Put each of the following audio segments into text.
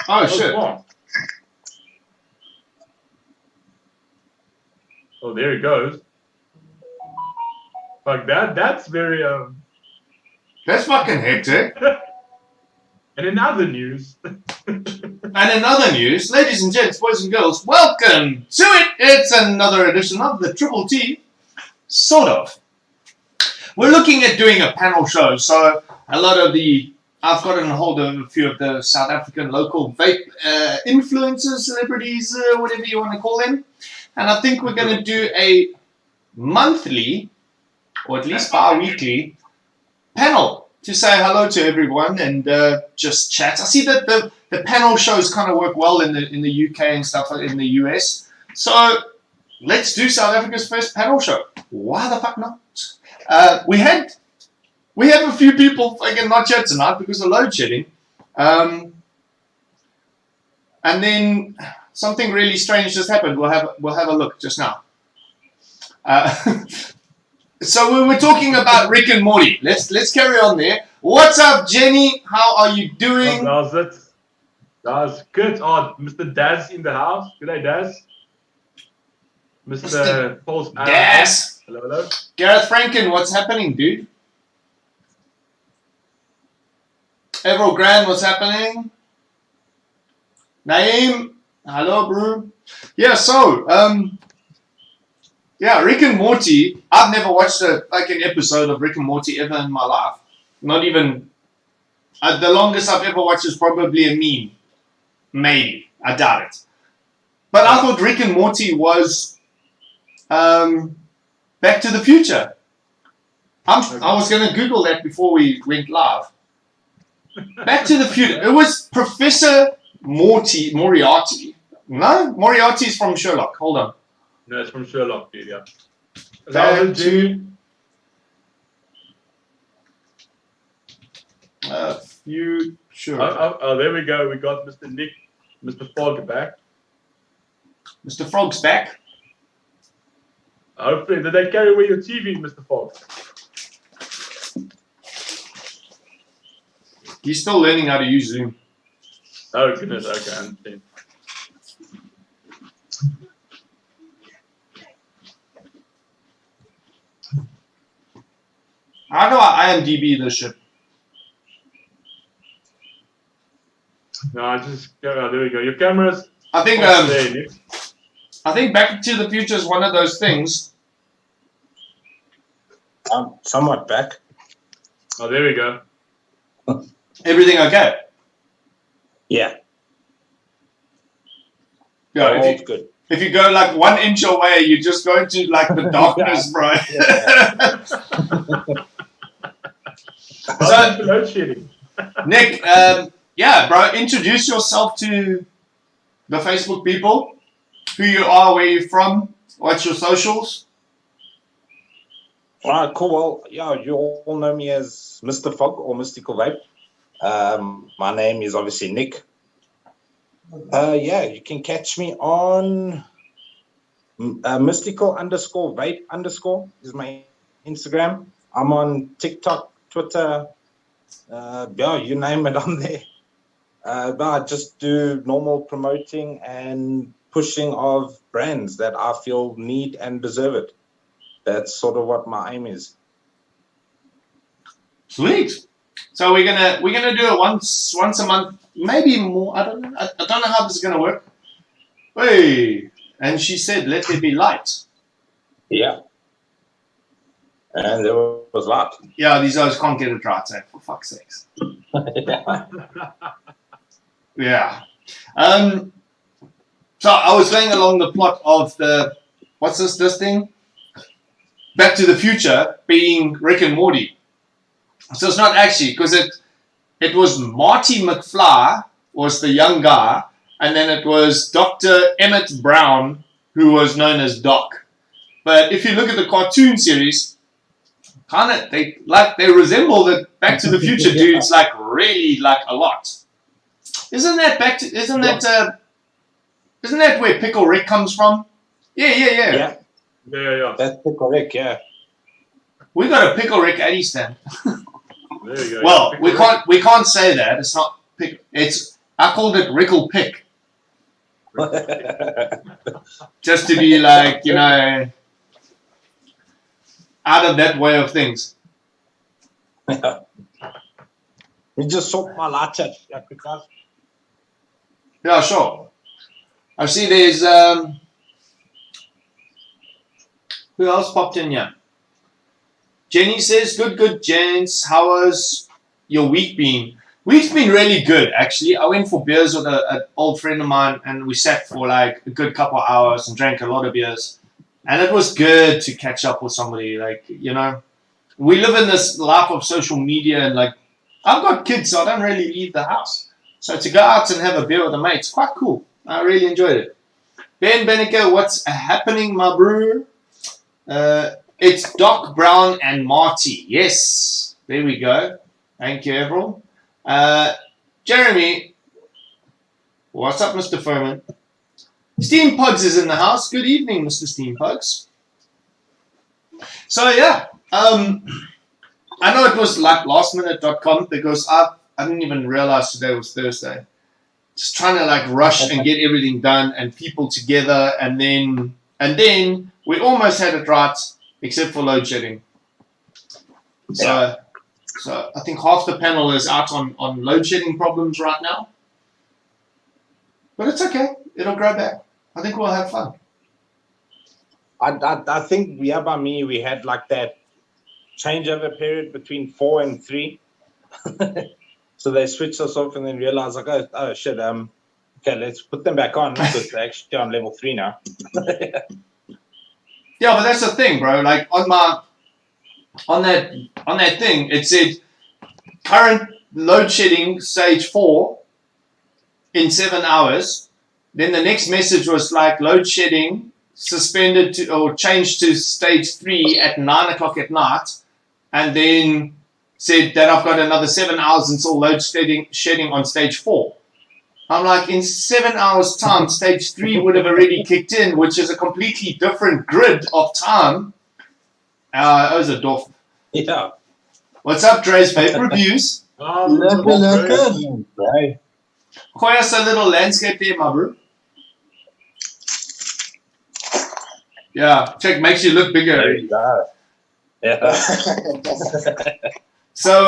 Oh shit! Oh, there it goes. Like that. That's very That's fucking hectic. And in other news. And in other news, ladies and gents, boys and girls, welcome to it. It's another edition of the Triple T. Sort of. We're looking at doing a panel show, so a lot of I've gotten a hold of a few of the South African local vape influencers, celebrities, whatever you want to call them. And I think we're going to do a monthly, or at least bi-weekly, panel to say hello to everyone and just chat. I see that the panel shows kind of work well in the UK and stuff in the US. So let's do South Africa's first panel show. Why the fuck not? We have a few people again not here tonight because of load shedding. And then something really strange just happened. We'll have a look just now. So we were talking about Rick and Morty. Let's carry on there. What's up, Jenny? How are you doing? How's it? That's good. Oh, Mr. Daz in the house. Good day, Daz. Mr. Paul's Daz. Hello, hello. Gareth Franken, what's happening, dude? Everal Grand, what's happening? Naeem, hello, bro. Yeah, so, yeah, Rick and Morty. I've never watched an episode of Rick and Morty ever in my life. Not even. The longest I've ever watched is probably a meme. Maybe. I doubt it. But I thought Rick and Morty was Back to the Future. I was going to Google that before we went live. Back to the Future. It was Professor Moriarty. No? Moriarty's from Sherlock. Hold on. No, it's from Sherlock, dude, yeah. Back to Future. Oh, there we go. We got Mr. Nick, Mr. Fogg back. Mr. Frog's back. Hopefully, did they carry away your TV, Mr. Fogg? He's still learning how to use Zoom. Oh, goodness. Okay, I understand. How do I IMDb this shit? No, there we go. Your camera's. I think there, Nick. I think Back to the Future is one of those things. I'm somewhat back. Oh, there we go. Everything okay? Yeah. Yeah. All good. If you go like 1 inch away, you just go into like the darkness, bro. So, load shedding. Nick, yeah, bro, introduce yourself to the Facebook people. Who you are, where you're from, what's your socials? All right, cool. Well, yeah, you all know me as Mr. Fog or Mystical Vape. My name is obviously Nick. Yeah, you can catch me on mystical_vape_ is my Instagram. I'm on TikTok, Twitter. Yeah, you name it, I'm there. But I just do normal promoting and pushing of brands that I feel need and deserve it. That's sort of what my aim is. Sweet. So we're gonna do it once a month, maybe more. I don't know. I don't know how this is gonna work. Hey, and she said, "Let there be light." Yeah. And there was light. Yeah, these guys can't get it right, for fuck's sakes. Yeah. So I was going along the plot of what's this thing? Back to the Future being Rick and Morty. So it's not actually, because it was Marty McFly was the young guy, and then it was Dr. Emmett Brown who was known as Doc. But if you look at the cartoon series, they resemble the Back to the Future dudes like really like a lot. Isn't that where Pickle Rick comes from? Yeah. Yeah. That's correct, yeah. We got a Pickle Rick Eddie stand. There you go. Well, we can't say that. It's not pickle. It's I called it Rickle Pick. Just to be like, you know, out of that way of things. We just sort my light chat. Yeah, sure. I see there's who else popped in here? Jenny says, good, gents. How has your week been? Week's been really good, actually. I went for beers with an old friend of mine, and we sat for like a good couple of hours and drank a lot of beers. And it was good to catch up with somebody. Like, you know, we live in this life of social media, and like, I've got kids, so I don't really leave the house. So to go out and have a beer with a mate, it's quite cool. I really enjoyed it. Ben Beneke, what's happening, my bro? It's Doc Brown and Marty. Yes, there we go. Thank you, everyone. Jeremy, what's up, Mr. Furman? Steam Pugs is in the house. Good evening, Mr. Steam Pugs. So yeah, I know it was like lastminute.com because I didn't even realize today was Thursday. Just trying to like rush and get everything done and people together, and then we almost had it right, except for load shedding. So I think half the panel is out on load shedding problems right now. But it's okay. It'll grow back. I think we'll have fun. I think by me we had like that changeover period between 4 and 3. So they switched us off and then realized like, oh shit, okay, let's put them back on because they're actually on level 3 now. Yeah, but that's the thing, bro. Like on that thing, it said current load shedding stage 4 in 7 hours. Then the next message was like load shedding suspended to or changed to stage 3 at 9 o'clock at night, and then said that I've got another 7 hours until load shedding on stage 4. I'm like, in 7 hours time, stage 3 would have already kicked in, which is a completely different grid of time. That was a doof. Yeah. What's up, Dre's Vape Reviews? Right. Gooi us a little landscape there, my bro. Yeah, check, makes you look bigger. There you go. Yeah. So,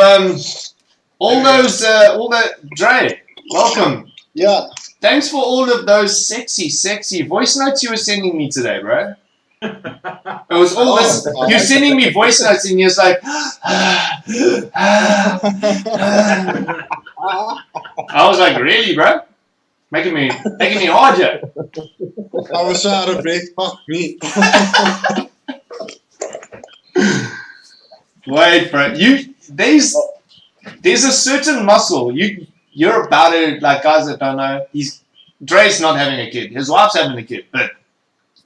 all the Dre, welcome. Yeah. Thanks for all of those sexy voice notes you were sending me today, bro. It was all this. You're sending me voice notes, and you're like, I was like, really, bro? Making me harder. I was out of breath. Fuck me. Wait, bro. There's a certain muscle. You're about it. Like guys that don't know, Dre's not having a kid. His wife's having a kid, but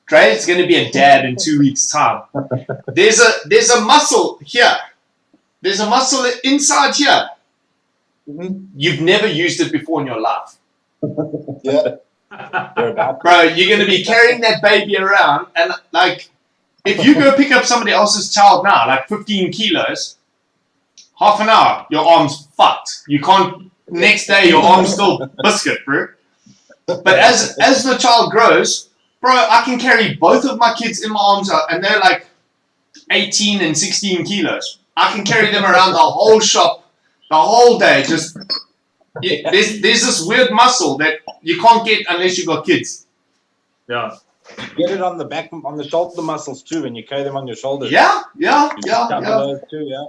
Dre's going to be a dad in 2 weeks' time. There's a muscle here. There's a muscle inside here. Mm-hmm. You've never used it before in your life. Yeah. Bro, you're going to be carrying that baby around, and like, if you go pick up somebody else's child now, like 15 kilos, half an hour, your arm's fucked. You can't, next day your arm's still biscuit, bro. But as the child grows, bro, I can carry both of my kids in my arms out, and they're like 18 and 16 kilos. I can carry them around the whole shop, the whole day. Just there's this weird muscle that you can't get unless you got kids. Yeah. Get it on the back, on the shoulder muscles too, when you carry them on your shoulders. Yeah. Those too, yeah.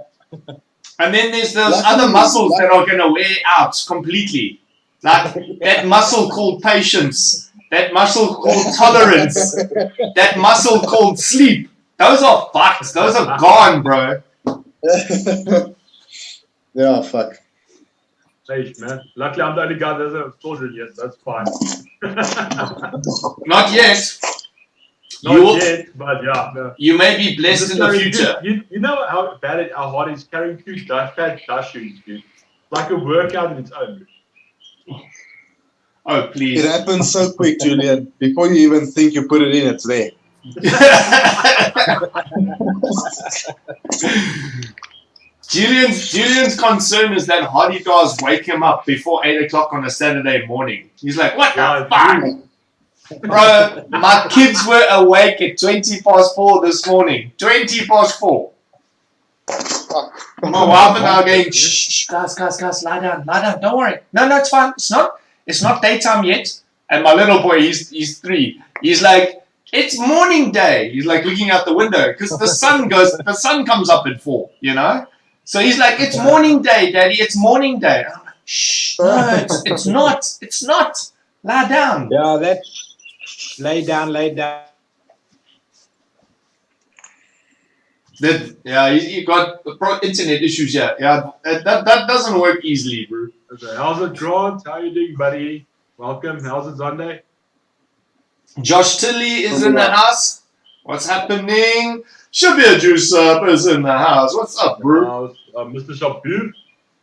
And then there's those other muscles that are going to wear out completely. Like that muscle called patience, that muscle called tolerance, that muscle called sleep. Those are fucked. Those are gone, bro. Yeah, fuck. Hey, man. Luckily, I'm the only guy that doesn't have children yet. That's fine. Not yet. Not yet, but yeah. No. You may be blessed in the future. You know how hard it is carrying 2 fat dust shoes, dude. Like a workout in its own. Oh, please. It happens so quick, Julian. Before you even think you put it in, it's there. Julian's concern is that Hardy cars wake him up before 8 o'clock on a Saturday morning. He's like, what the fuck? Bro, my kids were awake at 20 past 4 this morning. 20 past 4. My wife and I are going, shh, guys, lie down, don't worry. No, it's fine. It's not daytime yet. And my little boy, he's 3. He's like, it's morning day. He's like looking out the window because the sun comes up at 4, you know? So he's like, it's morning day, Daddy, it's morning day. And I'm like, shh, no, it's not. Lie down. Yeah, lay down. You got internet issues, yeah. Yeah, that doesn't work easily, bro. Okay, how's it, Grant? How you doing, buddy? Welcome. How's it, Sunday? Josh Tilley is in the house. What's happening? Shabir Juice Up is in the house. What's up, bro? Mr. Shabir.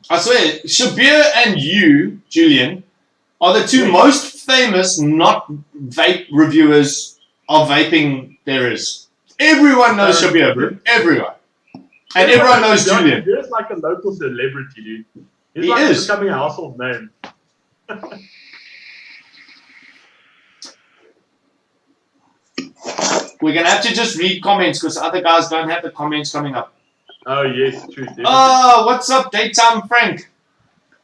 I swear, Shabir and you, Julian, are the two most famous not vape reviewers of vaping there is. Everyone knows Shabir, bro. Everyone. And everyone knows Julian. He's like a local celebrity, dude. He's He is. becoming a household name. We're going to have to just read comments because other guys don't have the comments coming up. Oh, yes, true. Definitely. Oh, what's up, Daytime Frank?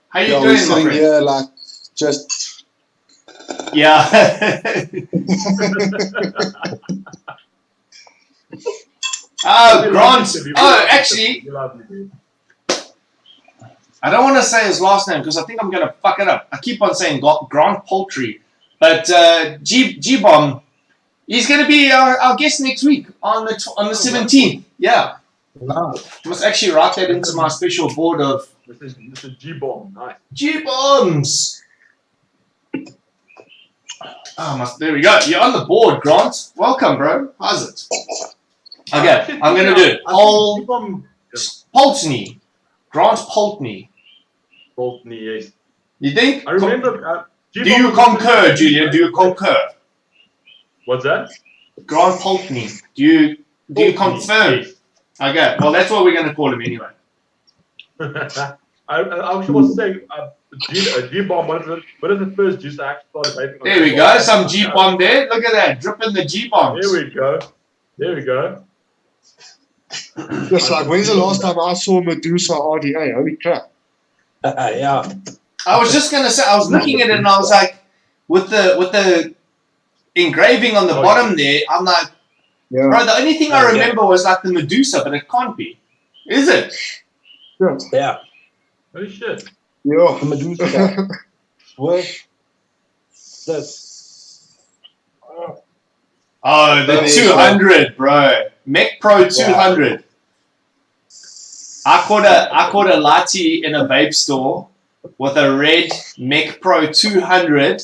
How you doing, my sitting friend? here like just Yeah. Oh, Grant. Oh, actually, I don't want to say his last name because I think I'm going to fuck it up. I keep on saying Grant Poultry. But G-Bomb, he's going to be our guest next week on the 17th. Yeah. No. I must actually write that into my special board of Mr. G-Bomb. Nice. G-Bombs. Oh, there we go. You're on the board, Grant. Welcome, bro. How's it? Okay, I'm going to do it. Poltney. Grant Poltney. Poltney, yes. You think? I remember. Do you concur, Julian? Do you concur? What's that? Grant Poltney. Do you confirm? Yes. Okay, well, that's what we're going to call him anyway. I actually was saying, G-Bomb, what is the first juice I actually started vaping on? There we go. Some G-Bomb there. Look at that. Dripping the G-Bombs. There we go. just like when's the last time I saw Medusa RDA? Holy crap! Yeah. I was just going to say, I was looking at it and I was like, with the engraving on the bottom there, I'm like, Yeah. bro, the only thing I remember was like the Medusa, but it can't be. Is it? Yeah. Holy shit. Yeah. The Medusa. With this. Oh, the 200, bro. Mech Pro 200. I caught a latte in a vape store with a red Mech Pro 200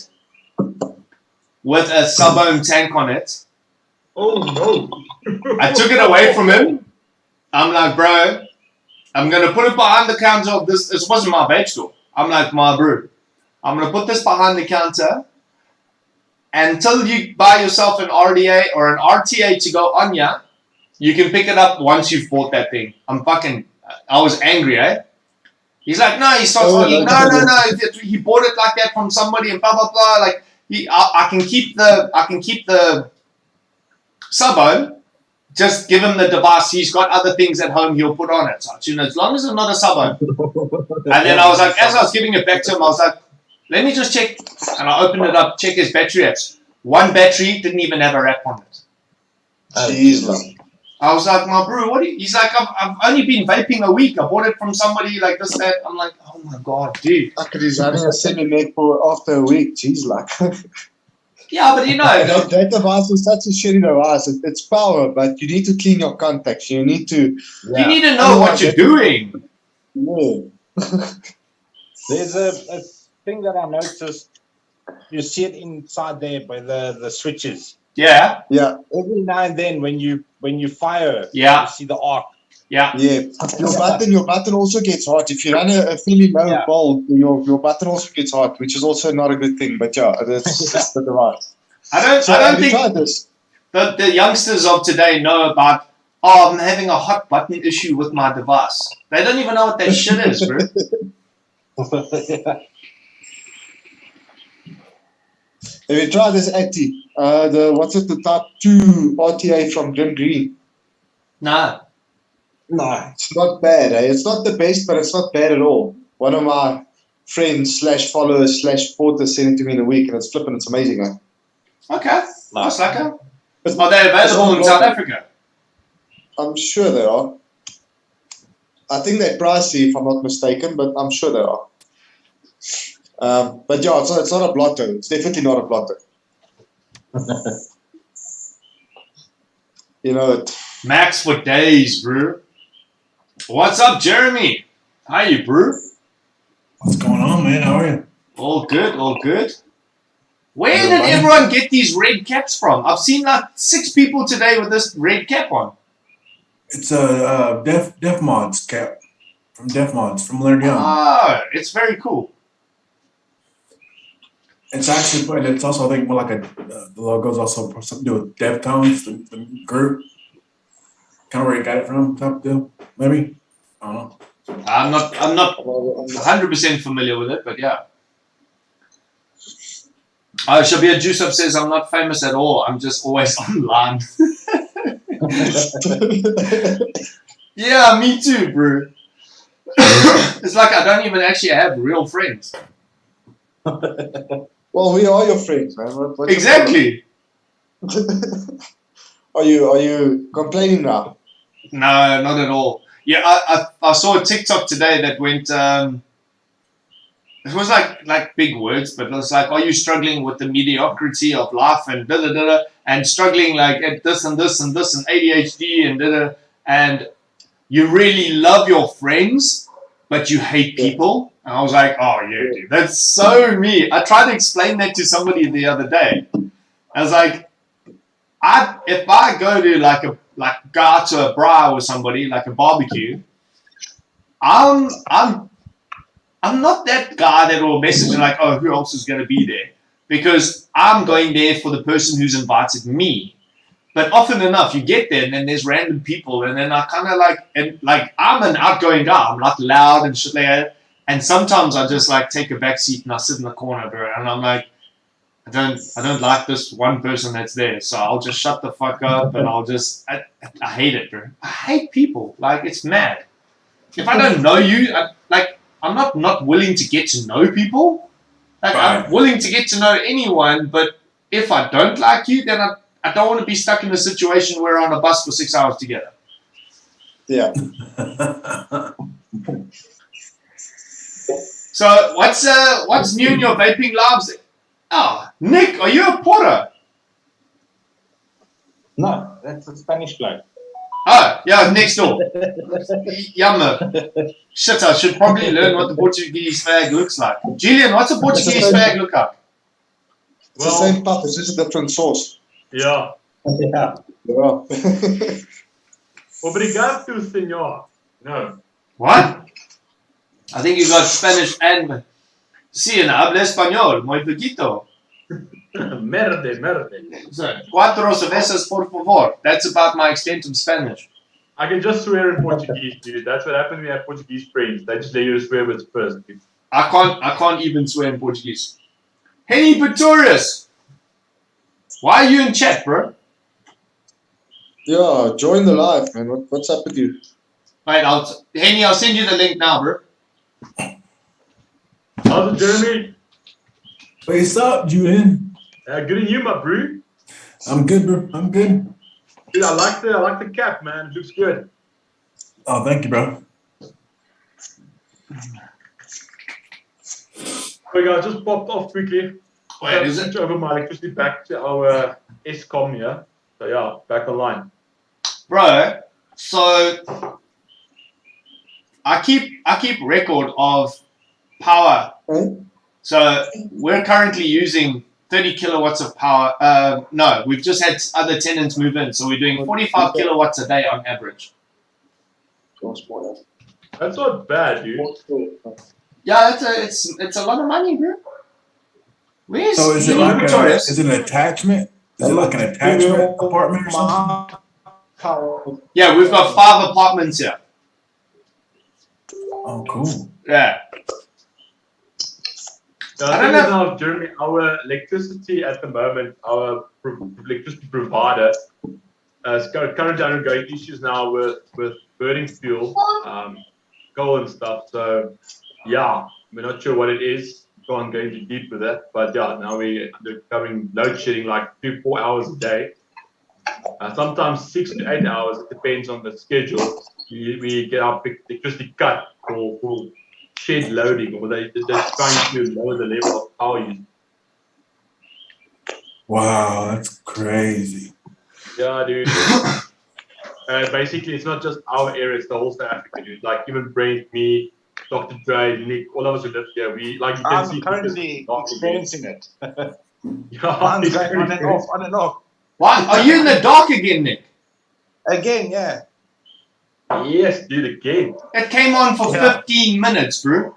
with a sub-ohm tank on it. Oh no. I took it away from him. I'm like, bro, I'm going to put it behind the counter of this. This wasn't my vape store. I'm like, my bro, I'm going to put this behind the counter until you buy yourself an RDA or an RTA to go on ya. You can pick it up once you've bought that thing. I was angry, eh? He's like, no, he starts talking, no. He bought it like that from somebody and blah, blah, blah. Like, I can keep the sub-ohm. Just give him the device. He's got other things at home he'll put on it. So, as long as it's not a sub-ohm. And then I was like, as I was giving it back to him, I was like, let me just check. And I opened it up, check his battery apps. One battery didn't even have a wrap on it. Jeez, man. I was like, my bro, what? He's like, I've only been vaping a week. I bought it from somebody like this, that. I'm like, oh my God, dude. Fuck it, he's having a semi-neck for after a week. Jeez, like. Yeah, but you know. that device is such a shitty device. It's power, but you need to clean your contacts. You need to. You need to know what you're doing. Yeah. There's a thing that I noticed. You see it inside there by the switches. Yeah. Yeah. Every now and then when you fire, Yeah. you see the arc. Yeah. Yeah. Your button also gets hot. If you run a fairly low volt, your button also gets hot, which is also not a good thing. But yeah, that's just the device. I don't Have you think tried this? the youngsters of today know about Oh, I'm having a hot button issue with my device. They don't even know what that shit is, bro. Have you tried this Ati? The Type 2 RTA from Glen Green? Nah. No, it's not bad. Eh? It's not the best, but it's not bad at all. One of my friends / followers / supporters sent it to me in a week, and it's flipping. It's amazing. Eh? Okay. Nice, lekker. It's- Are they it's all available in South local. Africa? I'm sure they are. I think they're pricey, if I'm not mistaken, but I'm sure they are. But yeah, it's not a blotto. It's definitely not a blotto. You know, Max for days, bro. What's up, Jeremy? How you, bro? What's going on, man? How are you? All good, all good. Where Hello, did buddy. everyone get these red caps from? I've seen like 6 people today with this red cap on. It's a Def Mods cap from Def Mods from Leonard Young. Ah, it's very cool. It's actually, but it's also I think more like a the logo's also something to do with Deftones, the group. Kind of where you got it from, type deal, maybe. I don't know. I'm not 100% familiar with it, but yeah. Shabir Jusuf says, I'm not famous at all. I'm just always online. Yeah, me too, bro. It's like I don't even actually have real friends. well, we are your friends, man. What's Exactly. Are you complaining now? No, not at all. Yeah, I saw a TikTok today that went. It was like big words, but it was like, are you struggling with the mediocrity of life and da da da da, and struggling like at this and this and this and ADHD and da da, and you really love your friends, but you hate people. And I was like, oh yeah, dude, that's so me. I tried to explain that to somebody the other day. I was like, if I go to go out to a bar with somebody, like a barbecue, I'm not that guy that will message like, oh, who else is going to be there? Because I'm going there for the person who's invited me. But often enough, you get there and then there's random people, and then I kind of like I'm an outgoing guy. I'm like loud and shit like that. And sometimes I just like take a back seat and I sit in the corner, bro. And I'm like, I don't like this one person that's there, so I'll just shut the fuck up and I hate it, bro. I hate people. Like, it's mad. If I don't know you, I'm not willing to get to know people. Like, Right. I'm willing to get to know anyone, but if I don't like you, then I don't want to be stuck in a situation where we're on a bus for 6 hours together. Yeah. So what's new in your vaping lives? Oh, Nick, are you a porter? No, that's a Spanish bloke. Oh, yeah, next door. Yummer. Shit, I should probably learn what the Portuguese fag looks like. Julian, what's a Portuguese fag look like? It's the same puff, it's just a different sauce. Yeah. Yeah. Yeah. Obrigado, senor. No. What? I think you got Spanish and... Sí, en habla español, muy poquito. Merde. So, cuatro cervezas, por favor. That's about my extent of Spanish. I can just swear in Portuguese, dude. That's what happens when you have Portuguese friends. They just let you swear words first, dude. I can't even swear in Portuguese. Henny Pretorius! Why are you in chat, bro? Yeah, join the live, man. What's up with you? Right, Henny, I'll send you the link now, bro. How's it, Jeremy? What's up, Julian? Good in you, my bro. I'm good, bro. I'm good. Dude, I like the cap, man. It looks good. Oh, thank you, bro. Okay, guys, just popped off quickly. Wait, is it? Switch over my electricity back to our SCOM here. So yeah, back online. Bro, so I keep record of power. Hmm? So we're currently using 30 kilowatts of power. No, we've just had other tenants move in, so we're doing 45 kilowatts a day on average. That's not bad, dude. Yeah, it's a lot of money, bro. Where's So is it Henny like Pretorius? is it an attachment? Is it like an attachment apartment or something? Power. Yeah, we've got 5 apartments here. Oh, cool. Yeah. I don't know, Jeremy, our electricity at the moment, our electricity provider, is currently undergoing issues now with burning fuel, coal and stuff. So, yeah, we're not sure what it is. Can't go into deep with that. But yeah, now we're covering load shedding like 3-4 hours a day. Sometimes 6 to 8 hours. It depends on the schedule. We get our electricity cut for shed loading, or they're trying to lower the level of power use. Wow, that's crazy. Yeah, dude. Basically, it's not just our area; it's the whole South Africa, dude. Like even Brent, me, Dr. Dre, Nick, all of us who live here. We like you can see. I'm currently experiencing it. Yeah, Mine's going on and off, on and off. Why? Are you in the dark again, Nick? Again, yeah. Yes, dude. Again. It came on for 15 minutes, bro.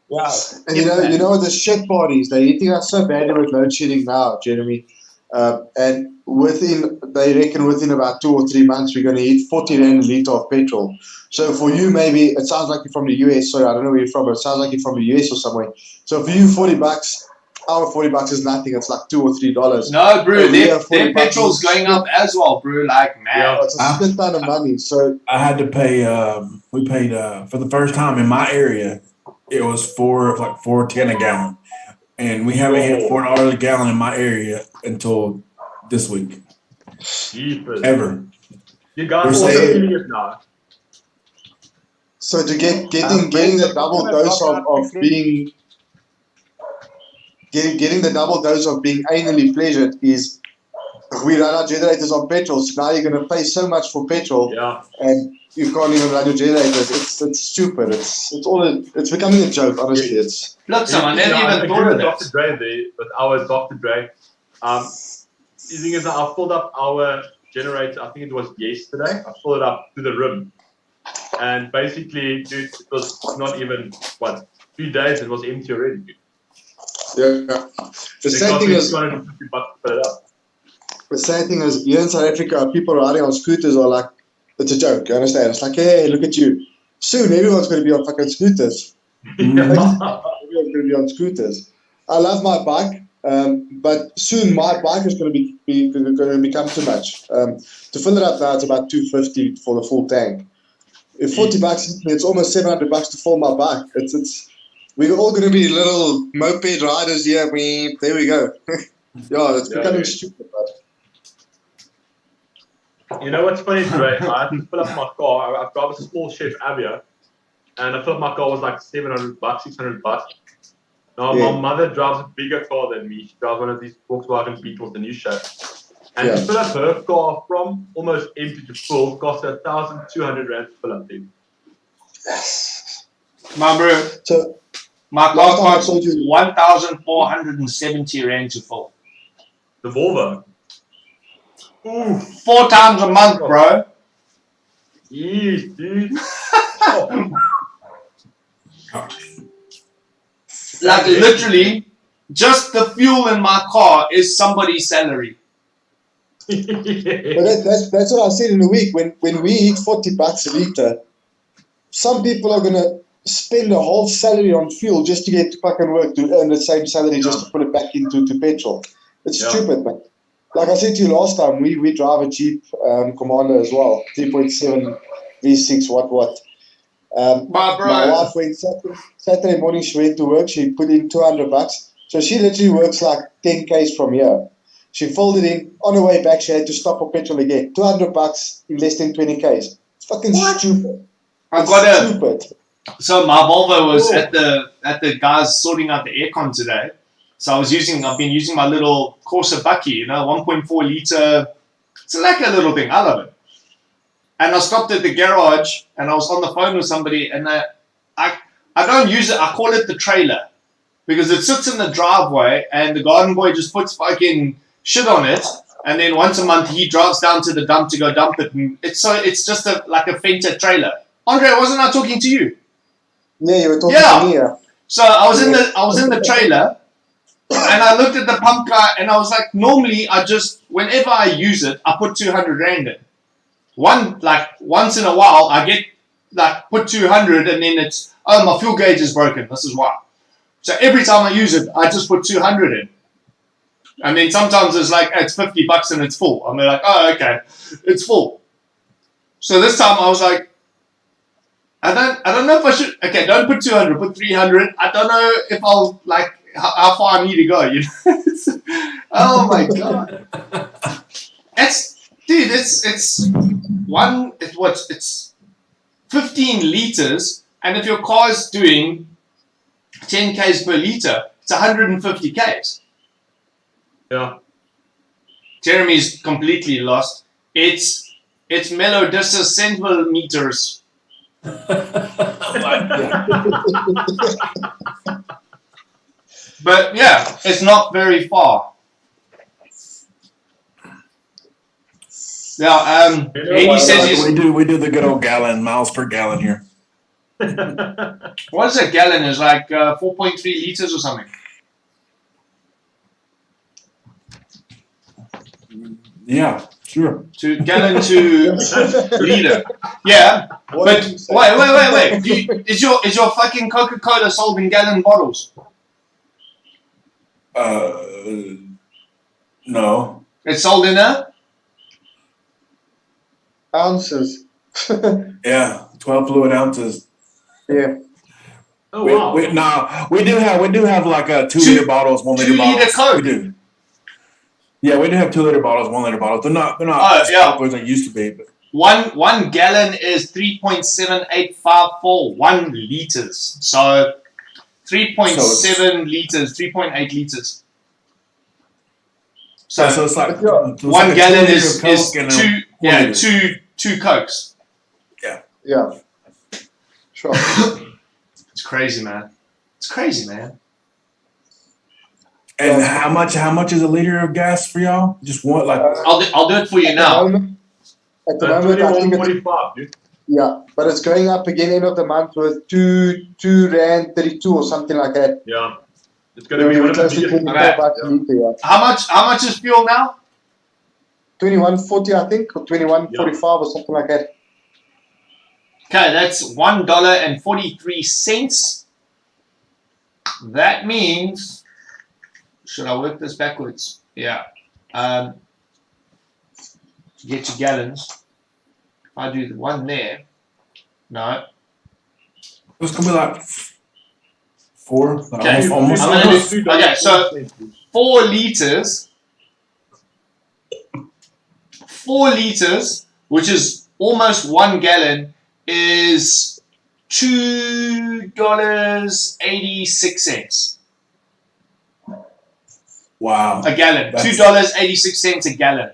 Wow. And you know the shit parties, they're hitting us so badly with load shedding now, Jeremy. And they reckon within about 2 or 3 months we're going to hit 40 rand a litre of petrol. So for you, maybe it sounds like you're from the US. Sorry, I don't know where you're from, but it sounds like you're from the US or somewhere. So for you, $40, our $40 is nothing. It's like $2 or $3. No, bro, their petrol's is going up as well, bro. Like, man. Yeah. It's a split ton of money. So I had to pay. We paid for the first time in my area. It was $4.10 a gallon, and we haven't hit $4 a gallon in my area until this week. Jeepers. Ever. You guys are feeling it now. So to getting the double dose of being getting the double dose of being anally pleasured is we run our generators on petrol. So now you're going to pay so much for petrol, and you can't even run your generators. It's stupid. It's becoming a joke. Honestly, it's. Look, someone never even thought of that. Dr. Dre there, with our Dr. Dre. The thing is, I filled up our generator. I think it was yesterday. I filled it up to the rim, and basically, dude, it was not even 3 days. It was empty already. Dude. Yeah. The same thing is. $250 to fill it up. The same thing is here in South Africa, people riding on scooters are like, it's a joke, you understand? It's like, hey, look at you. Soon everyone's going to be on fucking scooters. Everyone's going to be on scooters. I love my bike, but soon my bike is going to become too much. To fill it up now, it's about $250 for the full tank. If $40, it's almost $700 to fill my bike. We're all going to be little moped riders here. There we go. Yeah, it's becoming stupid, but. You know what's funny, Dre? I had to fill up my car. I've got a small Chef Avia, and I filled my car was like $700, $600. Now my mother drives a bigger car than me. She drives one of these Volkswagen Beetles, the new shape. And to fill up her car from almost empty to full cost her 1,200 rand to fill up, dude. Yes. My bro. So my car costs 1,470 rand to fill. The Volvo. Ooh, 4 times a month, bro. Yes, dude. Like literally, just the fuel in my car is somebody's salary. But that's what I said in a week. When we hit $40 a litre, some people are gonna spend a whole salary on fuel just to get to fucking work to earn the same salary just to put it back into petrol. It's stupid, man. Like I said to you last time, we drive a Jeep Commander as well, 3.7 V6, what. My wife went Saturday morning, she went to work, she put in $200. So she literally works like 10 Ks from here. She filled it in, on her way back she had to stop for petrol again. $200 in less than 20 Ks. It's fucking stupid. Stupid. So my Volvo was at the guys sorting out the aircon today. So I've been using my little Corsa Bucky, 1.4 litre. It's like a little thing. I love it. And I stopped at the garage and I was on the phone with somebody and I don't use it. I call it the trailer because it sits in the driveway and the garden boy just puts fucking shit on it. And then once a month he drives down to the dump to go dump it. And it's just like a Fenta trailer. Andre, wasn't I talking to you? Yeah, you were talking to me. Yeah. So I was in the trailer. And I looked at the pump guy and I was like, normally whenever I use it, I put 200 rand in. once in a while, I get put 200, and then it's my fuel gauge is broken. This is why. So every time I use it, I just put 200 in. And then sometimes it's it's $50 and it's full. I'm like, oh, okay, it's full. So this time I was like, I don't know if I should. Okay, don't put 200, put 300. I don't know if I'll how far I need to go. You know? Oh my god, it's 15 liters, and if your car's doing 10 k's per liter, it's 150 k's. Yeah. Jeremy's completely lost. It's millidecentimeters. But yeah, it's not very far. Yeah, Amy says we do the good old gallon, miles per gallon here. What is a gallon? Is 4.3 liters or something. Yeah, sure. To gallon to liter. Yeah, but wait. Is your fucking Coca-Cola sold in gallon bottles? No. It's sold in Ounces. Yeah, 12 fluid ounces. Yeah. Oh wow. We do have like 2 liter bottles, 1 liter 2 bottles. liter Coke. We do. Yeah, we do have 2 liter bottles, 1 liter bottles. They're not as popular as they used to be. But. One gallon is 3.7854 1 liters. So 3.7 liters, 3.8 liters. So it's like one like gallon is two Cokes. Yeah. Sure. It's crazy, man. And how much is a liter of gas for y'all? Just one, like I'll do it for you now. At the moment, I think it's, 21.45, dude. yeah, but it's going up again end of the month with two rand 32 or something like that. Yeah. It's going to be one of the close to biggest. 24 bucks a liter, yeah. How much is fuel now? 21.40, I think, or 21.45 or something like that. Okay, that's $1.43. That means, should I work this backwards? Yeah. To get your gallons, if I do the one there, no. it's gonna be like 4. Like Okay. almost. I'm gonna do, okay, so 4 liters. 4 liters, which is almost 1 gallon, is $2.86 Wow. a gallon. That's- $2.86 a gallon.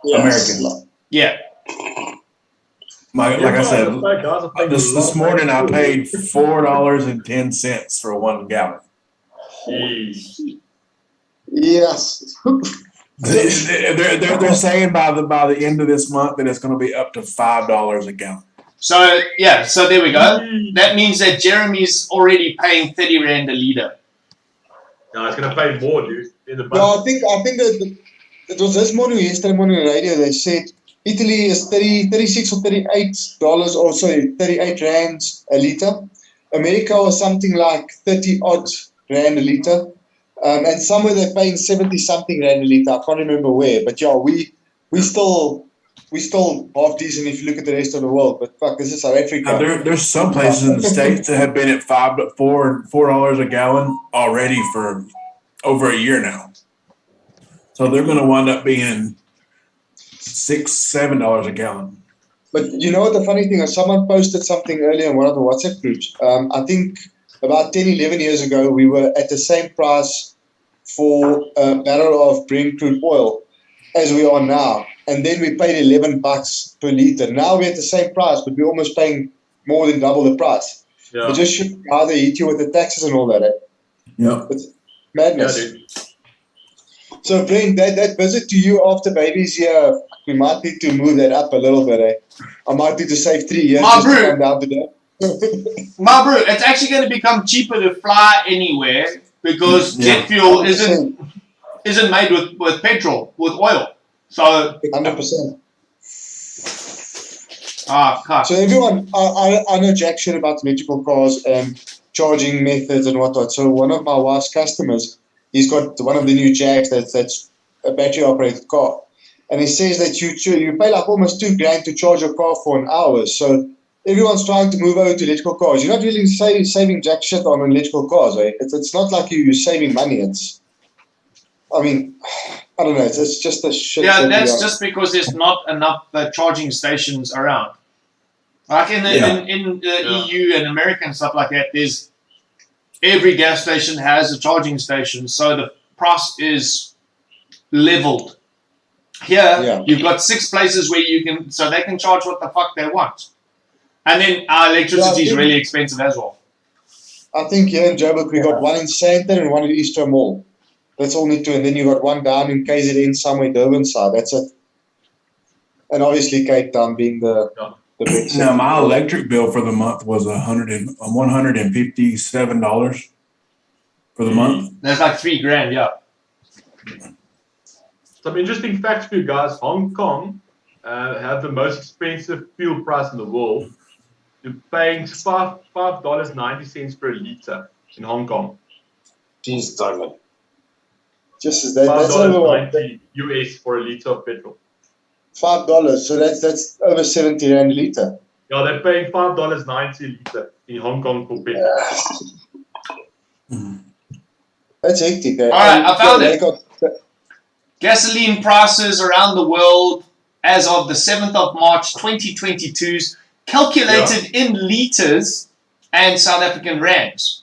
American. Yeah. Like I said, Guys, I think this morning I paid $4.10 for 1 gallon. Jeez. Yes. They're saying by the end of this month that it's going to be up to $5 a gallon. So yeah, so there we go. That means that Jeremy's already paying 30 rand a liter. No, it's going to pay more, dude. In the No, I think that it was this morning or yesterday morning on the radio. They said Italy is 36 or $38 or sorry, 38 rands a liter. America was something like 30 odd rand a liter. And somewhere they're paying 70 something rand a liter. I can't remember where. But yeah, we still half decent if you look at the rest of the world. But fuck, this is South Africa. Now, there's some places in the States that have been at $4 a gallon already for over a year now. So they're going to wind up being $6-7 a gallon. But you know what the funny thing is? Someone posted something earlier in one of the WhatsApp groups. I think about 10, 11 years ago, we were at the same price for a barrel of Brent crude oil as we are now. And then we paid $11 per liter. Now we're at the same price, but we're almost paying more than double the price. Yeah. It just shows how they hit you with the taxes and all that. Eh? Yeah. It's madness. Yeah, dude. So, Brent, that visit to you after baby's here, we might need to move that up a little bit. Eh? I might need to save 3 years just to come down to that. My bro, it's actually going to become cheaper to fly anywhere because jet fuel isn't made with petrol, with oil. So 100%. Ah, cut. So everyone, I know jack shit about electrical cars and charging methods and whatnot. So one of my wife's customers, he's got one of the new Jags that's a battery operated car, and he says that you pay like almost $2,000 to charge your car for an hour. So everyone's trying to move over to electrical cars. You're not really saving jack shit on electrical cars, eh? It's not like you're saving money. I mean, I don't know. It's just a shit. Yeah, that's just because there's not enough charging stations around. Like in the EU and America and stuff like that, there's every gas station has a charging station, so the price is leveled. Here, you've got 6 places where so they can charge what the fuck they want. And then our electricity is really expensive as well. I think here in Joburg we got one in Sandton and one in Easter Mall. That's only 2, and then you got one down in KZN somewhere, Durban side. That's it. And obviously Cape Town being the big city. Now my electric bill for the month was $157 for the month. That's like $3,000, yeah. Some interesting facts for you guys. Hong Kong have the most expensive fuel price in the world. You're paying $5.90 per liter in Hong Kong. Jesus, darling. Just as that's over $5.90 US for a liter of petrol. $5. So that's over 70 rand a liter. Yeah, they're paying $5.90 a liter in Hong Kong for petrol. That's hectic. Eh? All right, I found it. Gasoline prices around the world as of the 7th of March 2022, calculated in liters and South African rands.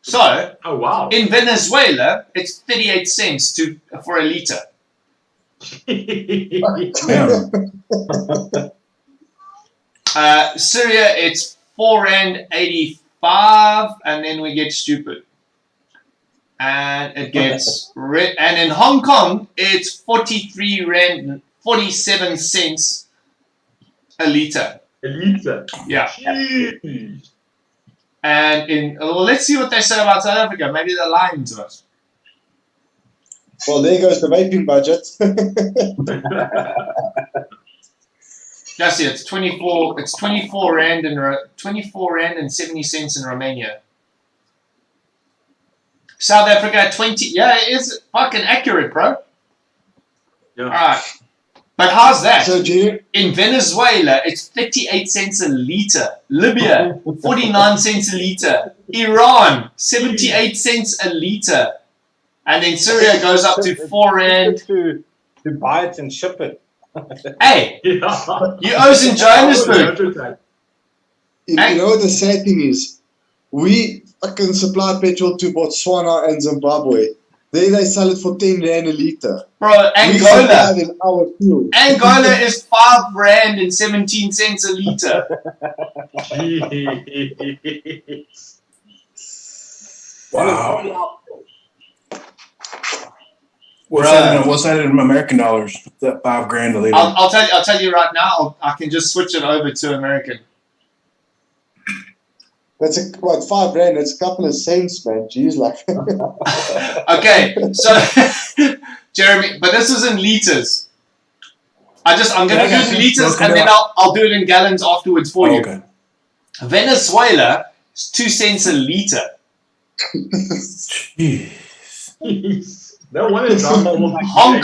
So, oh wow! In Venezuela, it's 38 cents for a liter. Syria, it's 4 rand 85, and then we get stupid. And it gets and in Hong Kong, it's 43 rand 47 cents a liter. A liter? Yeah. Jeez. And let's see what they say about South Africa. Maybe they're lying to us. Well, there goes the vaping budget. That's it. It's 24. It's 24 rand and 70 cents in Romania. South Africa 20. Yeah, it is fucking accurate, bro. Yeah. All right. But how's that? So in Venezuela, it's 38 cents a liter. Libya, 49 cents a liter. Iran, 78 cents a liter. And then Syria goes up to 4 rand. To buy it and ship it. Hey, you owe in Johannesburg. You know what the sad thing is? We can supply petrol to Botswana and Zimbabwe. There they sell it for 10 rand a liter. Bro, Angola. Angola is 5 rand and 17 cents a liter. Wow. What's that in American dollars? That $5,000 a liter. I'll tell you right now. I can just switch it over to American. That's 5 rand. That's a couple of cents, man. Jeez, like. Okay, so Jeremy, but this is in liters. I'm going to do it in liters, and then I'll do it in gallons afterwards for you. Okay. Venezuela is 2 cents a liter. Jeez. No wonder Hong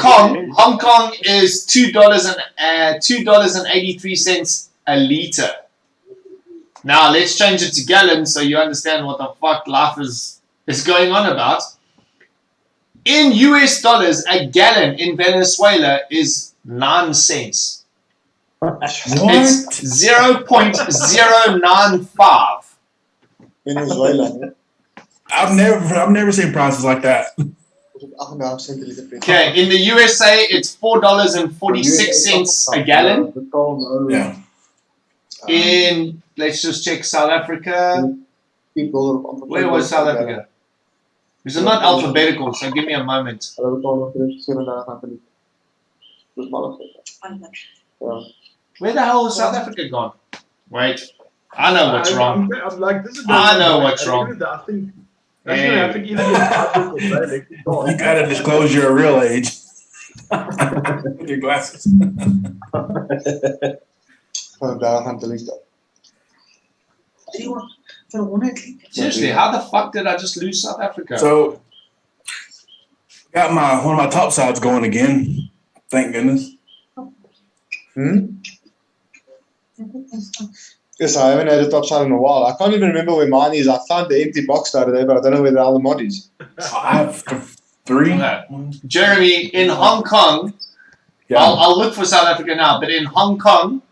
Kong is $2.83 a liter. Now let's change it to gallons so you understand what the fuck life is going on about. In US dollars, a gallon in Venezuela is 9 cents. What? It's 0.095. Venezuela. I've never seen prices like that. Okay, in the USA, it's $4.46 a gallon. Yeah. In, let's just check South Africa. Where was South Africa? These are not alphabetical, so give me a moment. Where the hell is South Africa gone? Wait, I know what's wrong. I'm like, this is I know what's wrong. I think either You gotta disclose your real age. With your glasses. Gewoon daar gaan te liefde. Seriously, how the fuck did I just lose South Africa? So, got one of my top sides going again. Thank goodness. Yes, I haven't had a top side in a while. I can't even remember where mine is. I found the empty box the other day, but I don't know where the other mod is. I have three. Okay. Jeremy, in Hong Kong, Yeah. I'll look for South Africa now, but in Hong Kong,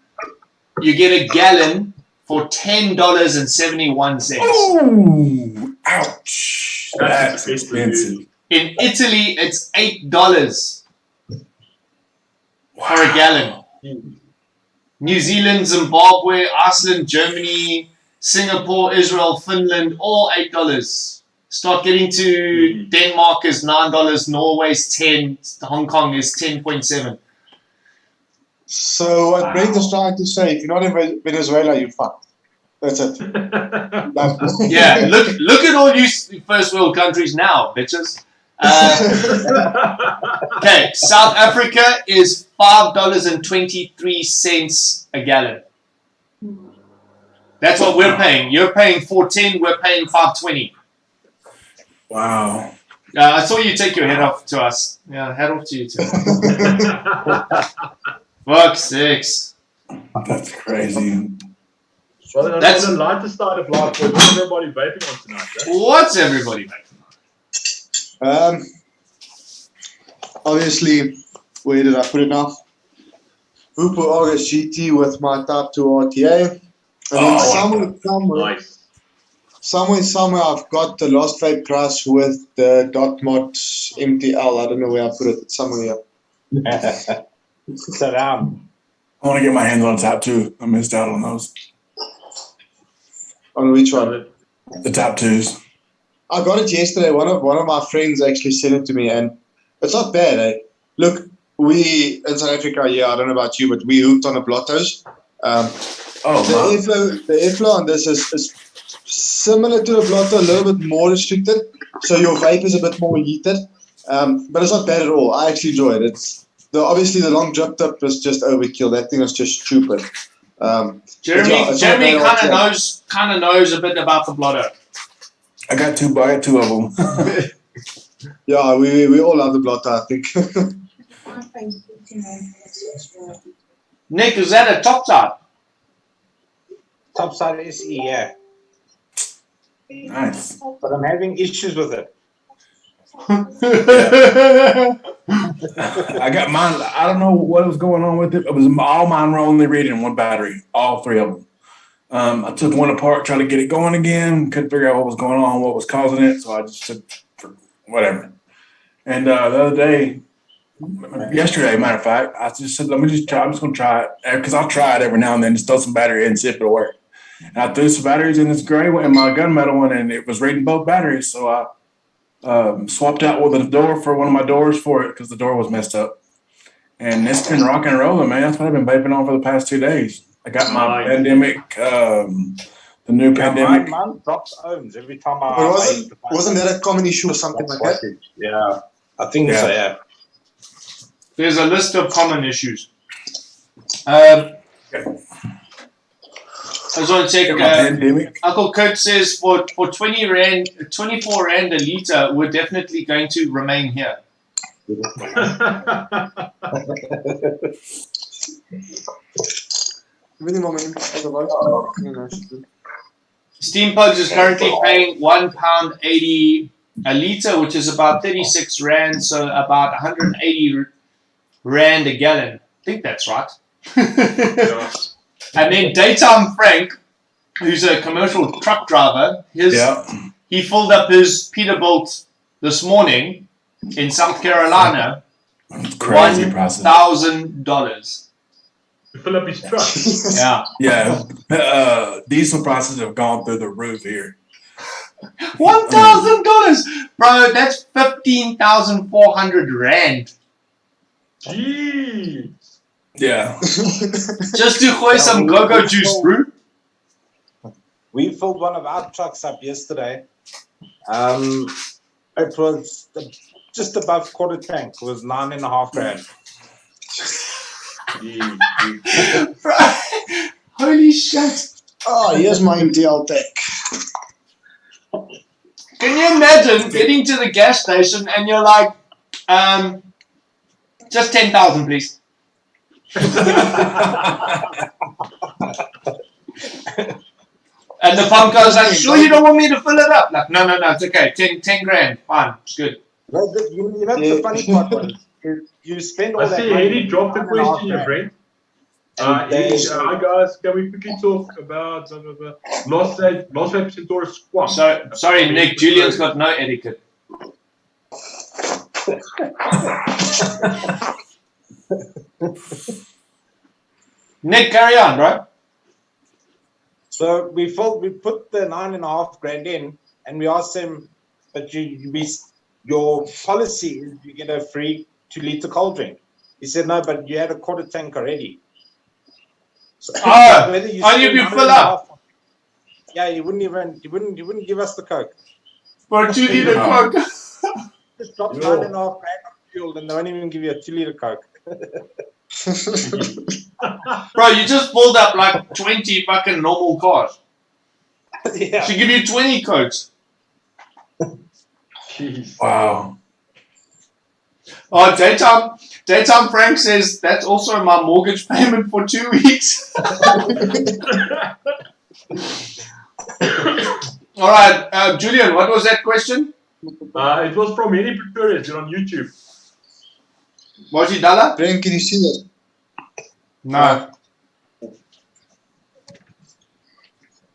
you get a gallon for $10.71. Ooh, ouch. That's That's expensive. In Italy, it's $8 for a gallon. New Zealand, Zimbabwe, Iceland, Germany, Singapore, Israel, Finland, all $8. Start getting to Denmark is $9, Norway's 10, Hong Kong is 10.7. So what Brent is trying to say, if you're not in Venezuela, you're fucked. That's it. Yeah, look at all you first world countries now, bitches. Okay, South Africa is $5.23 a gallon. That's what we're paying. You're paying $4.10. We're paying $5.20. Wow. I saw you take your head off to us. Yeah, head off to you too. Fuck sakes. That's crazy. Well, that's the lighter side of life. What's everybody vaping on tonight? Right? What's everybody making? Obviously, where did I put it now? Hooper August GT with my Type 2 RTA. And then somewhere I've got the Lost Vape Crush with the Dot Mod MTL. I don't know where I put it. It's somewhere here. Sit down. I want to get my hands on top two. I missed out on those. On which one? The top twos. I got it yesterday. One of my friends actually sent it to me, and it's not bad. Eh? Look, we in South Africa, I don't know about you, but we hooked on the blottos. The airflow on this is similar to the blotto, a little bit more restricted, so your vape is a bit more heated. But it's not bad at all. I actually enjoy it. Obviously the long drip tip is just overkill. That thing is just stupid. Jeremy kind of knows a bit about the blotto. I got two of them. Yeah, we all love the blotto, I think. Nick, is that a top side? Top side SE, yeah. Nice. But I'm having issues with it. I got mine. I don't know what was going on with it. It was all mine were only rated in one battery, all three of them. I took one apart, tried to get it going again. Couldn't figure out what was going on, what was causing it. So I just said, whatever. And the other day, yesterday, matter of fact, I just said, let me just try. I'm just going to try it because I'll try it every now and then. Just throw some battery in and see if it'll work. And I threw some batteries in this gray one and my gunmetal one, and it was rating both batteries. So I swapped out with a door for one of my doors for it because the door was messed up. And it's been rocking and rolling, man. That's what I've been vaping on for the past 2 days. I got my pandemic, the new pandemic. Mine drops ohms every time I wasn't that a common issue or something like that? Yeah, I think so, yeah. There's a list of common issues. I just want to check. Uncle Kurt says for 24 rand a litre, we're definitely going to remain here. Steam Pugs is currently paying £1.80 a litre, which is about 36 rand, so about 180 rand a gallon. I think that's right. And then Daytime Frank, who's a commercial truck driver, he filled up his Peterbilt this morning in South Carolina. Crazy process. $1,000. To fill up his truck. Yeah. Diesel prices have gone through the roof here. $1,000, bro. That's 15,400 rand. Jeez. Yeah. Just to hoist some go-go juice, bro. We filled one of our trucks up yesterday. It was just above quarter tank. It was 9.5 grand. Holy shit. Oh, here's my Intel Tech. Can you imagine getting to the gas station and you're like, just 10,000, please. And the pump goes like, sure you don't want me to fill it up? Like, no, it's okay. 10 grand, fine, it's good. Well, you know the funny part was you spend all I that see money. Eddie dropped a question here, Brent. Eddie, hi guys, can we quickly talk about Lost Vape Centaurus Squam? So, sorry, Nick, Julian's got no etiquette. Nick, carry on, bro. So we put the 9.5 grand in, and we asked him, but your policy is you get a free 2-liter cold drink. He said no, but you had a quarter tank already. So only if you fill up. Yeah, he wouldn't give us the Coke. For a 2-liter Coke. Just drop 9.5 grand on fuel, and they won't even give you a 2-liter Coke. Bro, you just pulled up like 20 fucking normal cars. Yeah. Should give you 20 Cokes. Jeez. Wow. Oh, Daytime Frank says that's also my mortgage payment for 2 weeks. All right, Julian, what was that question? It was from Eddie Pretorius. You're on YouTube. Was he Dala? Brent, can you see that? No.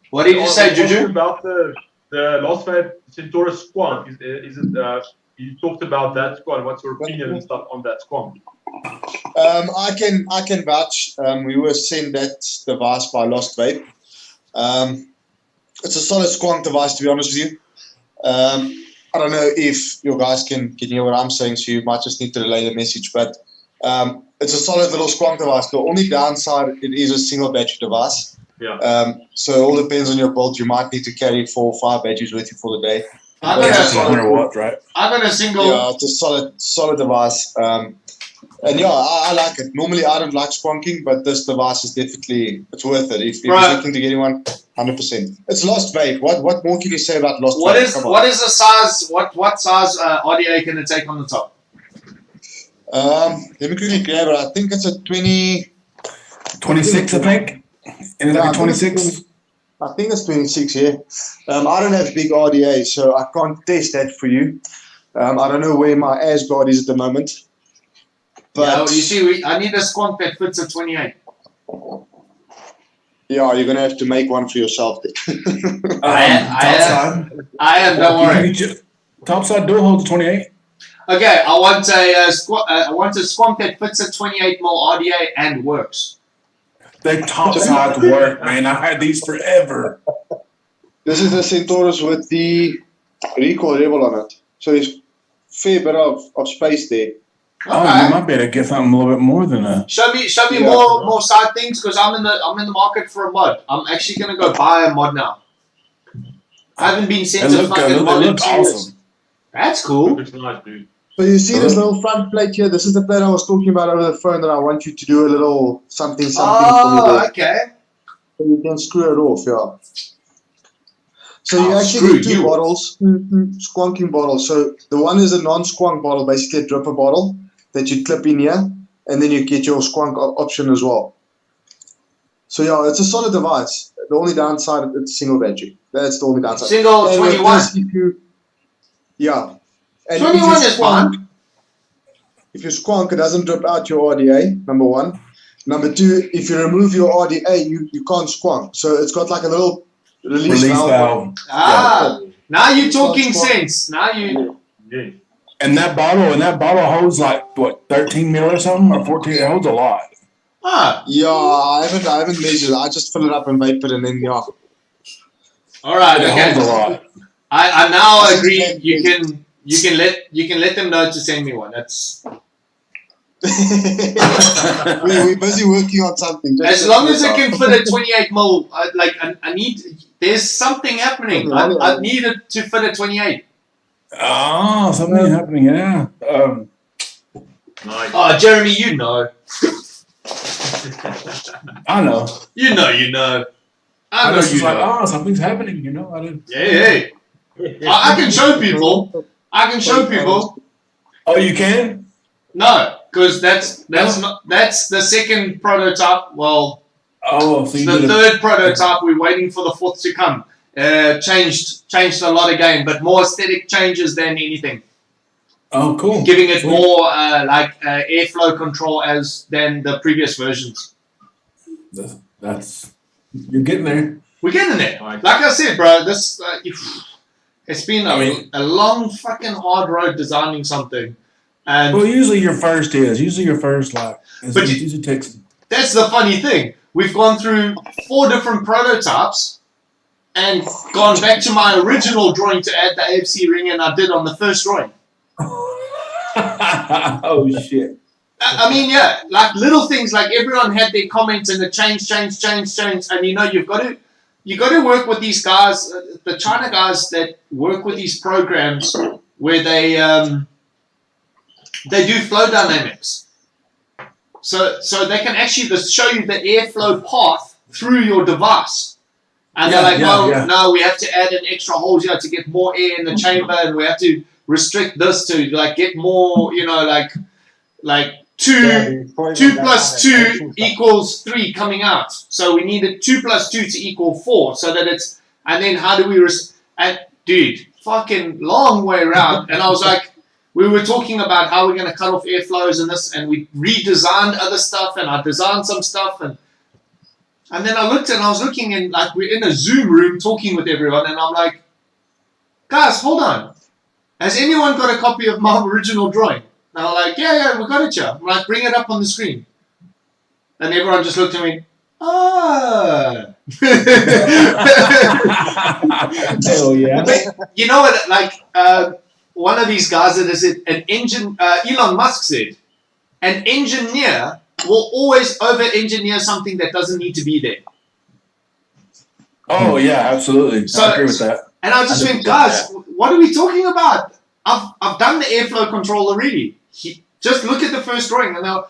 What did you say, Juju? About the Lost Vape Centaurus Squam. Is it? You talked about that squad. What's your opinion and stuff on that squam? I can vouch. We were sent that device by Lost Vape. It's a solid squonk device, to be honest with you. I don't know if your guys can hear what I'm saying, so you might just need to relay the message. But it's a solid little squonk device. The only downside, it is a single battery device. Yeah. So it all depends on your build. You might need to carry 4 or 5 batteries with you for the day. I It's 100 watts, right? got a single. Yeah, it's a solid device. And yeah, I like it. Normally, I don't like squonking, but this device is definitely, it's worth it. If you're looking to get one, 100%. It's Lost Vape. What more can you say about Lost Vape? What is the size? What size RDA can it take on the top? Let me quickly grab it. I think it's a 26, I think. And it's like a 26. I think it's 26, yeah. I don't have big RDA, so I can't test that for you. I don't know where my Asgard is at the moment. But yeah, well, you see, I need a squonk that fits a 28. Yeah, you're going to have to make one for yourself. I am, don't worry. Topside door holds a 28. Okay, I want a squonk that fits a 28 mil RDA and works. They topsides work, man. I've had these forever. This is the Centaurus with the recoil level on it. So there's a fair bit of space there. Oh, you might be able to get something a little bit more than that. Show me more side things, because I'm in the market for a mod. I'm actually gonna go buy a mod now. I haven't been sent a fucking mod in 2 years. That's cool. Looks nice, dude. So you see this little front plate here? This is the plate I was talking about over the phone that I want you to do a little something for me. Oh, okay. So you can screw it off, yeah. So you actually need 2 bottles, squonking bottles. So the one is a non-squonk bottle, basically a dripper bottle that you clip in here, and then you get your squonk option as well. So yeah, it's a solid device. The only downside, it's single battery. That's the only downside. Single and 21. Yeah. And 21 is fine. If you squonk, it doesn't drip out your RDA, number 1. Number 2, if you remove your RDA, you can't squonk. So it's got like a little release valve. Now you're talking sense. Now you. Yeah. And that bottle holds like what, 13 mil or something, or 14. It holds a lot. Yeah, I haven't measured. I just fill it up and vape it, and then yeah. All right. It Okay. holds a lot. I now agree. You can let them know to send me one. That's. We're busy working on something. As long as it can fit a 28 mil, I need. There's something happening. I need it to fit a 28. Oh, something's happening. Yeah. Nice. Oh, Jeremy, you know. I know. You know. I know just you like, know. oh, something's happening. You know, I didn't. Hey. I can show people. Oh, you can? No, because that's the second prototype. Well, Oh, so you the did third prototype. We're waiting for the fourth to come. Changed a lot again, but more aesthetic changes than anything. Oh, cool. Giving it more airflow control than the previous versions. That's you're getting there. We're getting there. Like I said, bro, this it's been a long fucking hard road designing something. And well, usually your first like. But it usually takes. That's the funny thing. We've gone through 4 different prototypes and gone back to my original drawing to add the AFC ring, and I did on the first drawing. Oh shit. I mean, yeah, like little things, like everyone had their comments and the change, and you've got to work with these guys, the China guys that work with these programs where they do flow dynamics, so they can actually show you the airflow path through your device, and they're like, no, we have to add an extra hole here to get more air in the chamber, and we have to restrict this to like get more, like 2 plus 2 equals 3 coming out. So we needed 2 plus 2 to equal 4, so that it's, and then how do we, dude, fucking long way around. And I was like, we were talking about how we're going to cut off airflows and this, and we redesigned other stuff, and I designed some stuff, and then I looked and I was looking, and like we're in a Zoom room talking with everyone, and I'm like, guys, hold on. Has anyone got a copy of my original drawing? And I'm like, yeah, we got it here. I'm like, bring it up on the screen. And everyone just looked at me, ah. Hell yeah. But you know what, like, one of these guys that is Elon Musk said, an engineer will always over-engineer something that doesn't need to be there. Oh, yeah, absolutely. So, I agree with that. And I just went, guys, what are we talking about? I've done the airflow control already. Just look at the first drawing, and I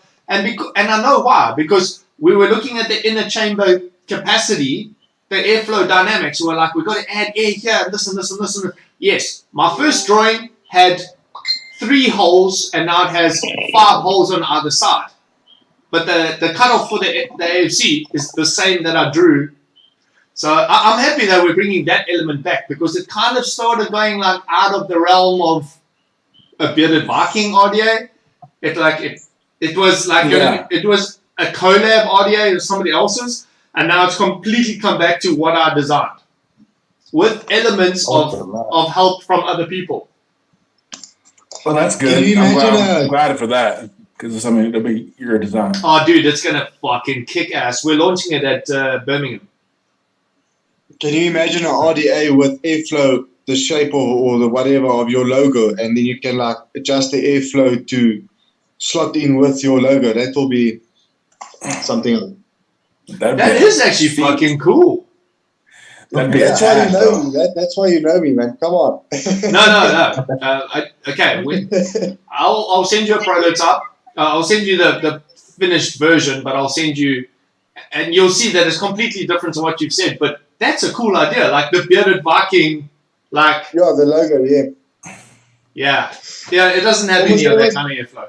know why, because we were looking at the inner chamber capacity, the airflow dynamics. We're like, we've got to add air here, and this and this and this and this. Yes, my first drawing had 3 holes, and now it has 5 holes on either side. But the cutoff for the AFC is the same that I drew. So I'm happy that we're bringing that element back, because it kind of started going like out of the realm of a bearded Viking RDA. It was a collab RDA with somebody else's, and now it's completely come back to what I designed with elements of help from other people. Well, that's good. I'm glad for that, because it'll be your design. Oh, dude, it's gonna fucking kick ass. We're launching it at Birmingham. Can you imagine an RDA with airflow, the shape or the whatever of your logo, and then you can like adjust the airflow to slot in with your logo? That will be something. That is actually fucking cool. That's why you know me. That's why you know me, man. Come on. No. Okay, I'll send you a prototype. I'll send you the finished version, but I'll send you, and you'll see that it's completely different to what you've said. But that's a cool idea, like the bearded Viking, like the logo, yeah. It doesn't have any of that kind of airflow.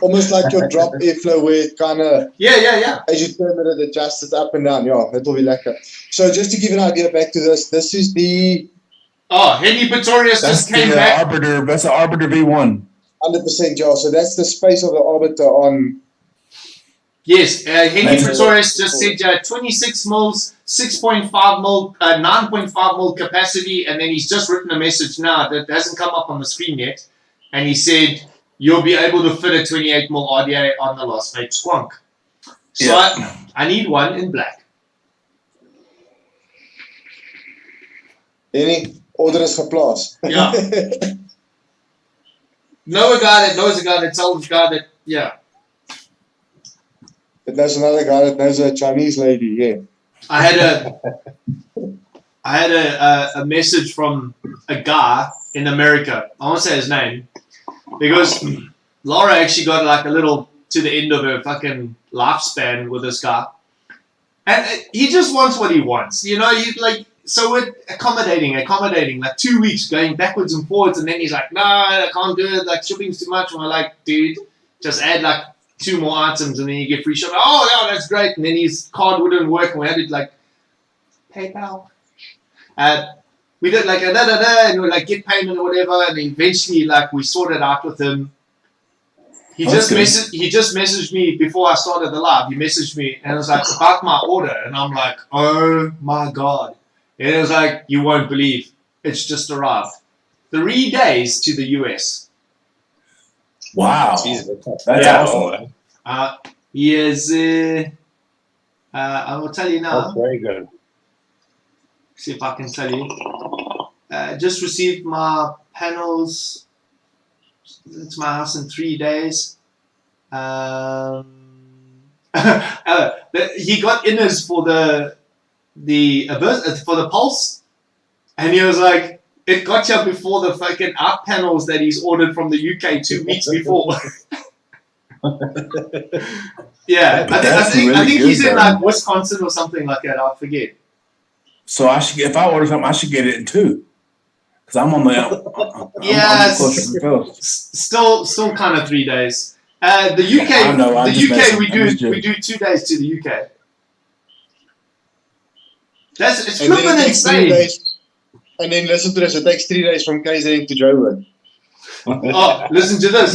Almost like your drop airflow, where it kind of as you turn it adjusts it up and down. Yeah, that will be lekker. So just to give an idea back to this is the Henny Pretorius just came back. Arbiter. That's an Arbiter V1. 100%, yeah. So that's the space of the Arbiter on. Yes, Henny Pretorius just said 26 mils, 6.5 mil, 9.5 mil capacity, and then he's just written a message now that hasn't come up on the screen yet, and he said you'll be able to fit a 28 mil RDA on the Las Vegas Squonk. So I need one in black. Any order is geplaatst. Yeah. Know a guy that knows a guy that tells a guy that, But there's another guy that knows a Chinese lady, I had a message from a guy in America. I won't say his name, because Laura actually got like a little to the end of her fucking lifespan with this guy. And he just wants what he wants. You know, so we're accommodating, like 2 weeks going backwards and forwards. And then he's like, no, I can't do it. Like, shipping's too much. And we're like, dude, just add like 2 more items and then you get free shipping. Oh, yeah, that's great. And then his card wouldn't work. And we had it like, PayPal. We did like and we like get payment or whatever. And eventually, like, we sorted out with him. He just messaged me before I started the live. He messaged me and it was like about my order, and I'm like, oh my god! And it was like, you won't believe, it's just arrived. 3 days to the US. Wow, that's awesome. He is. I will tell you now. That's very good. See if I can tell you. Just received my panels. It's my house in 3 days. He got inners for the pulse, and he was like, it got here before the fucking out panels that he's ordered from the UK 2 weeks before. Yeah, I think he's in like Wisconsin or something like that. I forget. So if I order something, I should get it in 2. Because I'm on the still kind of 3 days. The UK, we do 2 days to the UK. It's flipping insane. And then listen to this. It takes 3 days from KZN to Joburg. Oh, listen to this.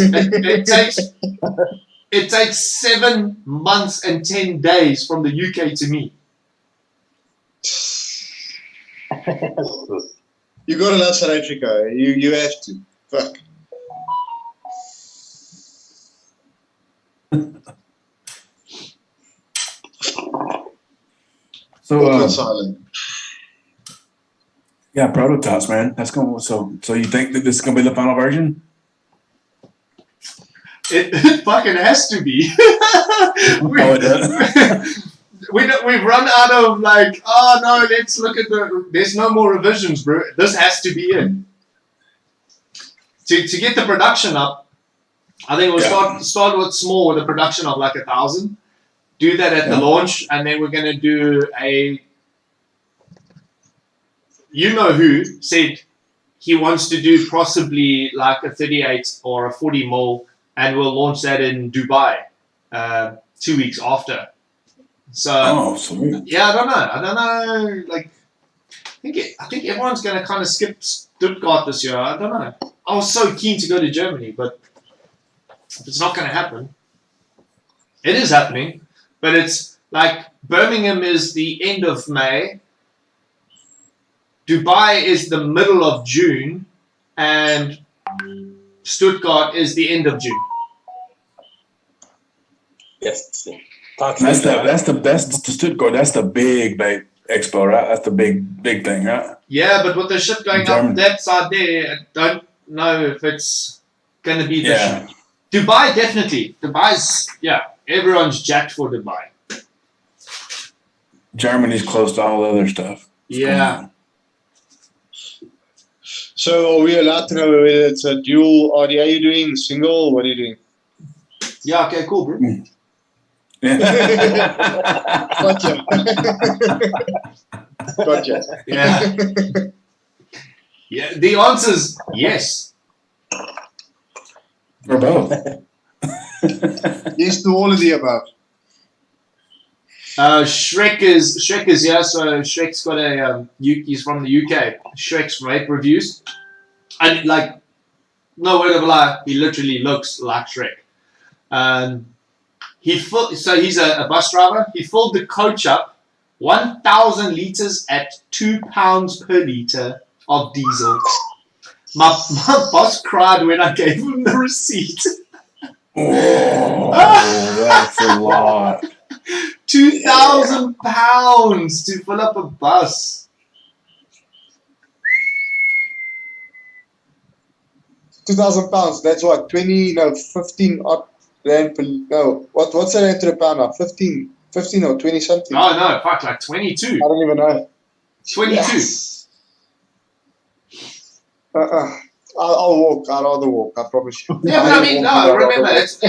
It takes 7 months and 10 days from the UK to me. You gotta love South Africa. You have to. Fuck. So silent. Yeah, prototypes, man. That's going. So you think that this is gonna be the final version? It fucking has to be. We've run out of like, oh no, let's look at there's no more revisions, bro. This has to be it. To get the production up, I think we'll start with small with a production of like 1,000. Do that at the launch, and then we're gonna do you know who said he wants to do possibly like a 38 or a 40 mil, and we'll launch that in Dubai 2 weeks after. So yeah, I don't know. Like, I think everyone's going to kind of skip Stuttgart this year. I don't know. I was so keen to go to Germany, but it's not going to happen. It is happening, but it's like Birmingham is the end of May. Dubai is the middle of June, and Stuttgart is the end of June. Yes. That's the Stuttgart. That's the big expo, right? That's the big thing, right? Yeah, but with the ship going up that side there, I don't know if it's going to be the ship. Dubai, definitely. Dubai's, everyone's jacked for Dubai. Germany's close to all the other stuff. Yeah. So are we allowed to know whether it's a dual RDA you're doing, single? What are you doing? Yeah, okay, cool, bro. Gotcha. Gotcha. Yeah. Yeah. The answer's yes. For both. Yes to all of the above. Shrek is here, so Shrek's got he's from the UK. Shrek's rate reviews, and like, no word of a lie, he literally looks like Shrek. So he's a bus driver. He filled the coach up 1,000 liters at £2 per liter of diesel. My boss cried when I gave him the receipt. Oh, that's a lot. £2,000 to fill up a bus. 2,000 pounds. That's what 15 odd rand per. No, what's that to the pound now? 15 or 20 something. Oh no, fuck, like 22. I don't even know. 22. Yes. I'll walk. I'd rather walk. I promise you. Yeah, but I mean, no. Remember, it's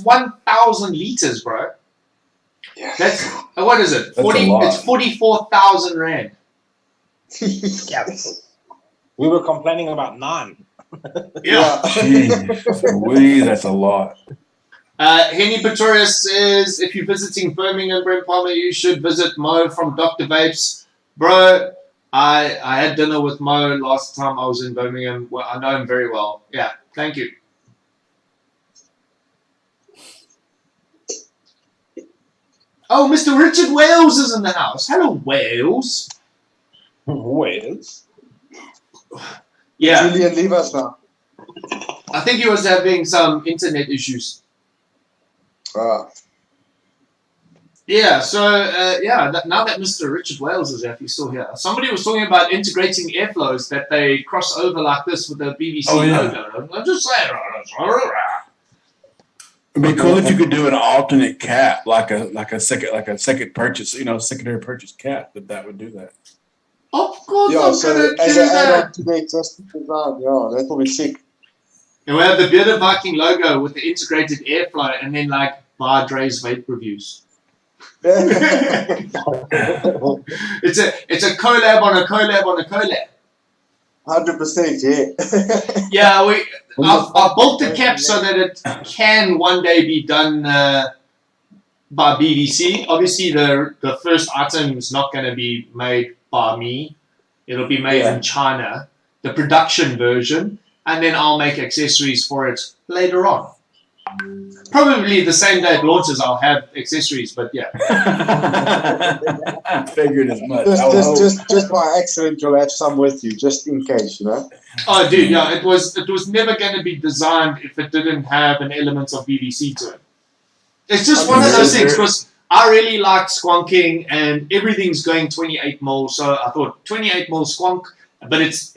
1,000 liters, bro. Yeah. That's what is it? That's a 40. lot. It's 44,000 rand. Yeah. We were complaining about none. Yeah. Jeez, that's a lot. Henny Pretorius says, if you're visiting Birmingham, Brent Palmer, you should visit Mo from Dr. Vapes. Bro, I had dinner with Mo last time I was in Birmingham. Well, I know him very well. Yeah, thank you. Oh, Mr. Richard Wales is in the house. Hello, Wales. Wales? Yeah, Julian, leave us now. I think he was having some internet issues. Yeah, so now that Mr. Richard Wales is actually still here, somebody was talking about integrating airflows that they cross over like this with the BBC logo. I'm just saying. It'd be cool if you could do an alternate cap, like a second purchase, secondary purchase cap that would do that. Of course, Yeah, I'm so gonna as do an that. add-on to the existing design, yeah, that will be sick. And we have the Bearded Viking logo with the integrated airflow, and then like Bar Dre's vape reviews. It's a collab on a collab on a collab. 100%, yeah. Yeah, I've built the cap so that it can one day be done by BBC. Obviously, the first item is not going to be made by me. It'll be made in China, the production version, and then I'll make accessories for it later on. Probably the same day it launches, I'll have accessories, but yeah. I figured as much. Just by accident, you'll have some with you, just in case, Oh, dude, yeah, it was never going to be designed if it didn't have an element of BBC to it. It's just one of those things, because I really like squonking, and everything's going 28 mil, so I thought 28 mil squonk, but it's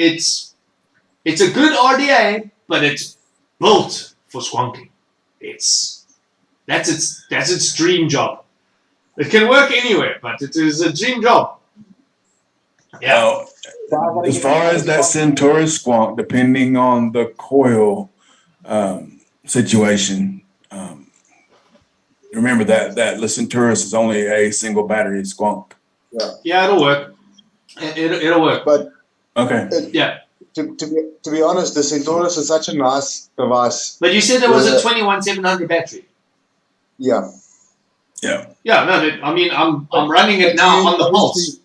a good RDA, but it's built for squonking. That's its dream job. It can work anywhere, but it is a dream job. Yeah. As far as that Centaurus squonk, depending on the coil situation, remember that the Centaurus is only a single battery squonk. Yeah, it'll work. It'll work. But okay. Yeah. To be honest, the Centaurus is such a nice device. But you said there was a 21700 battery. Yeah. Yeah. Yeah, no, I mean, I'm running it now on the pulse.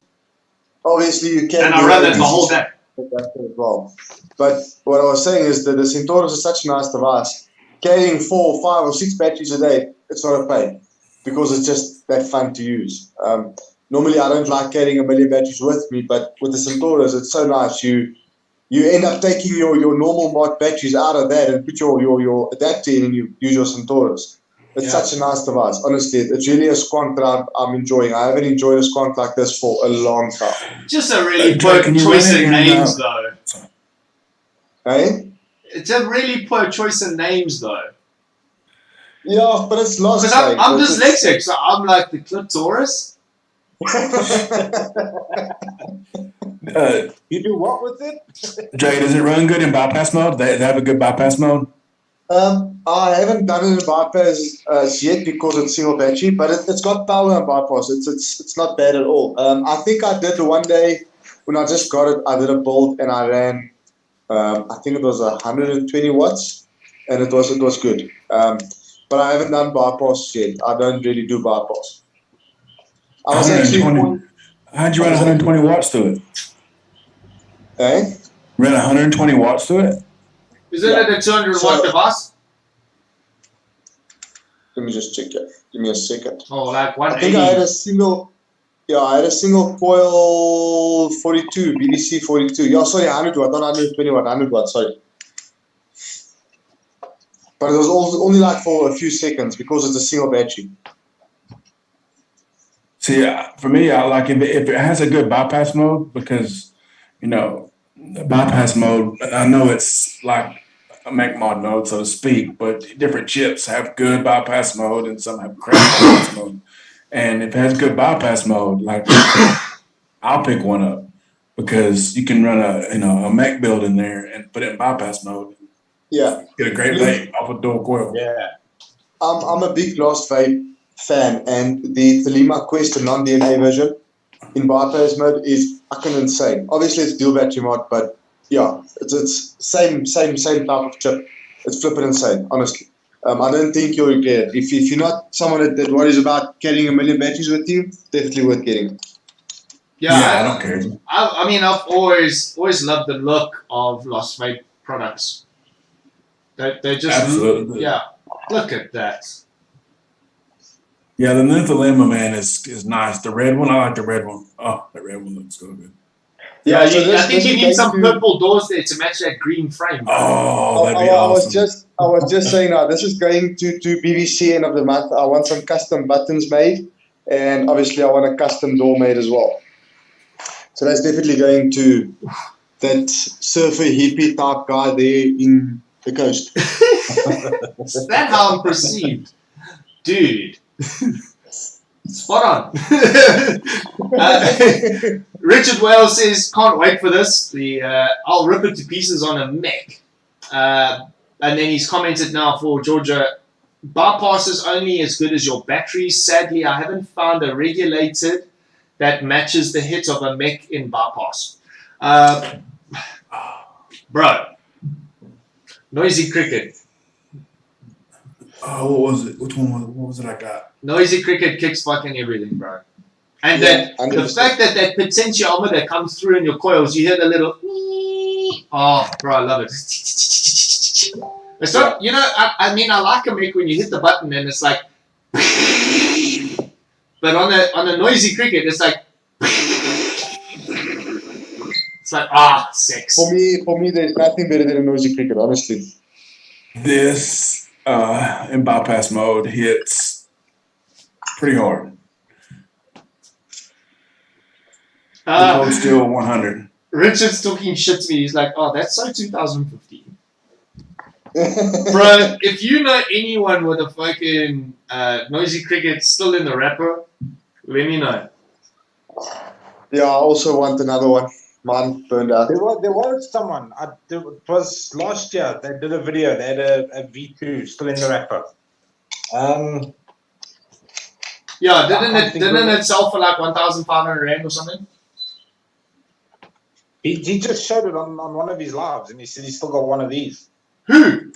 Obviously, you can. And I run it the whole day. As well. But what I was saying is that the Centaurus is such a nice device. Carrying 4, 5, or 6 batteries a day, it's not a pain because it's just that fun to use. Normally, I don't like carrying a million batteries with me, but with the Centaurus, it's so nice. You end up taking your normal mod batteries out of that and put your adapter in, and you use your Centaurus. It's such a nice device. Honestly, it's really a squonk that I'm enjoying. I haven't enjoyed a squonk like this for a long time. Just a really poor choice of names, though. Hey? It's a really poor choice of names, though. Yeah, but it's lost. Because I'm dyslexic, so I'm like the clitoris. You do what with it? Jay, does it run good in bypass mode? They have a good bypass mode? I haven't done it in bypass yet because it's single battery, but it's got power and bypass. It's not bad at all. I think I did one day when I just got it. I did a build and I ran. I think it was 120 watts, and it was good. But I haven't done bypass yet. I don't really do bypass. I was actually. How'd you run 120 watts to it? Eh? Ran 120 watts to it? Isn't it a 200 watt device? Let me just check it. Give me a second. Oh, like I 180. think I had a single. Yeah, I had a single coil 42, BDC 42. Yeah, sorry, 100 watt, not 120 watt, 100 watt, sorry. But it was only like for a few seconds because it's a single battery. See, for me, I like if it has a good bypass mode because, the bypass mode, I know it's like a make mod mode, so to speak, but different chips have good bypass mode and some have crap bypass mode. And if it has good bypass mode, like I'll pick one up because you can run a mech build in there and put it in bypass mode. Yeah. Get a great vape off a dual coil. Yeah. I'm a big Blast Vape fan, and the Thelema Quest, the non-DNA version in bypass mode, is fucking insane. Obviously, it's dual battery mod, but yeah, it's same type of chip. It's flipping insane, honestly. I don't think you'll regret it. If you're not someone that worries about carrying a million batteries with you, definitely worth getting. Yeah, I don't care. I mean, I've always loved the look of Lost Vape products. They just Absolutely. look at that. Yeah, the Nymphalema, man, is nice. The red one, I like the red one. Oh, that red one looks so good. Yeah, so I think you is need going some to- purple doors there to match that green frame. Oh, that'd be I awesome. was just saying now, this is going to BBC end of the month. I want some custom buttons made, and obviously I want a custom door made as well. So that's definitely going to that surfer hippie type guy there in the coast. Is that how I'm perceived? Dude. Spot on. Richard Wales says, can't wait for this. I'll rip it to pieces on a mech. And then he's commented now for Georgia, bypass is only as good as your batteries. Sadly, I haven't found a regulated that matches the hit of a mech in bypass. Bro, Noisy Cricket. Oh, what was it? Which one was it? What was it I got? Noisy Cricket kicks fucking everything, bro. And Yeah, the fact that potentiometer comes through in your coils, you hear the little. Oh, bro, I love it. It's not, I mean, I like a mech when you hit the button and it's like. But on a Noisy Cricket, it's like. It's like, sex. For me, there's nothing better than a Noisy Cricket, honestly. This in bypass mode hits pretty hard. The code's still 100. Richard's talking shit to me. He's like, oh, that's so 2015. Bro, if you know anyone with a fucking Noisy Cricket still in the wrapper, let me know. Yeah, I also want another one. Mine burned out. There was someone. It was last year. They did a video. They had a V2 still in the wrapper. Yeah, didn't it sell for like 1,500 rand or something? He just showed it on one of his lives, and he said he's still got one of these. Who?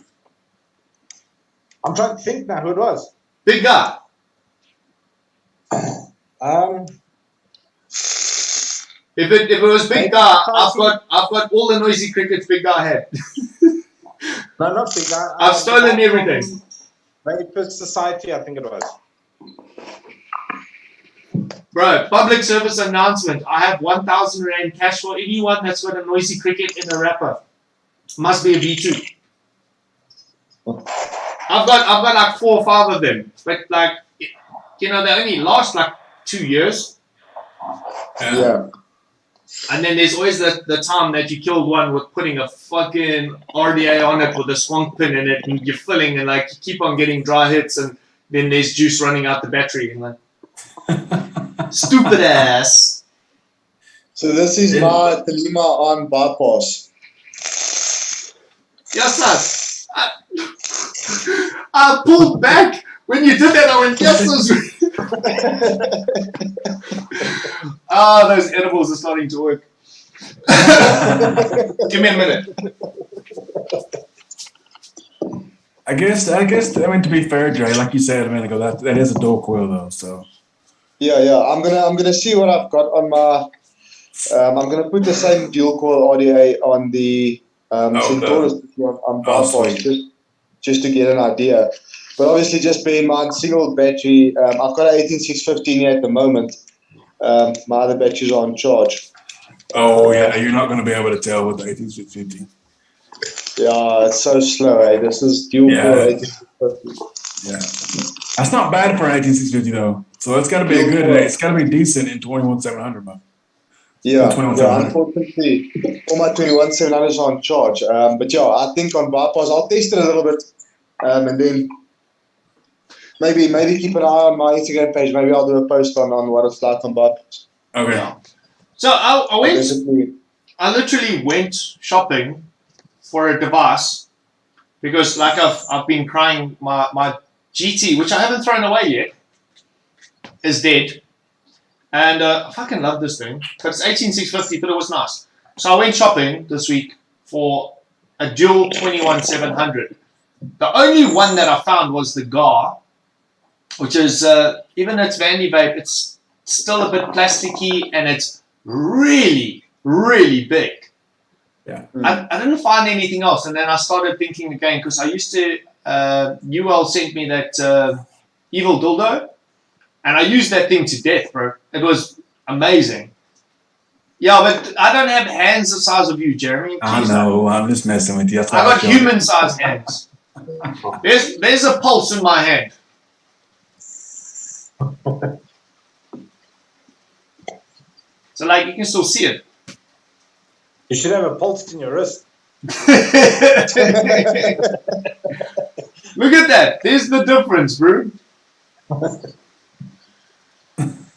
I'm trying to think now who it was. Big guy. If it was Big Guy, I've got all the Noisy Crickets Big Guy had. No, not Big Guy. I've stolen everything. Vapor Society, I think it was. Bro, public service announcement. I have 1,000 rand cash for anyone that's got a Noisy Cricket in a wrapper. Must be a V2. I've got like 4 or 5 of them, but like, they only last like 2 years. Yeah. And then there's always the time that you killed one with putting a fucking RDA on it with a swamp pin in it, and you're filling, and like you keep on getting dry hits, and then there's juice running out the battery, and like stupid ass. So this is my Thelema on bypass. Yes, I pulled back when you did that. I went, yes, those edibles are starting to work. Give me a minute. I guess. I mean, to be fair, Dre, like you said a minute ago, that is a dual coil though. So Yeah. I'm gonna see what I've got on my. I'm gonna put the same dual coil RDA on the Centaurus on bypass just to get an idea. But obviously, just bear in mind, single battery. I've got an 18615 here at the moment. My other batteries are on charge. Oh yeah, you're not going to be able to tell with the 18650. Yeah, it's so slow. This is dual core 18650. Yeah, that's not bad for an 18650 though. So it's got to be it's got to be decent in 21700, man. Yeah, unfortunately, all my 21700s are on charge. But yeah, I think on bypass, I'll test it a little bit, and then maybe keep an eye on my Instagram page. Maybe I'll do a post on what it's like on bypass. Okay. Yeah. So I went. Definitely. I literally went shopping for a device because, like, I've been crying. My GT, which I haven't thrown away yet, is dead, and I fucking love this thing. But it's 18650, but it was nice. So I went shopping this week for a dual 21700. The only one that I found was the GAR, which is even though it's Vandy Vape, it's still a bit plasticky and it's really, really big. Yeah. I didn't find anything else, and then I started thinking again because I used to. UL sent me that evil dildo, and I used that thing to death, bro. It was amazing. Yeah, but I don't have hands the size of you, Jeremy. I Please know. don't. I'm just messing with you. That's I all got feel. human-sized hands. There's a pulse in my hand. So, like, you can still see it. You should have a pulse in your wrist. Look at that. There's the difference, bro.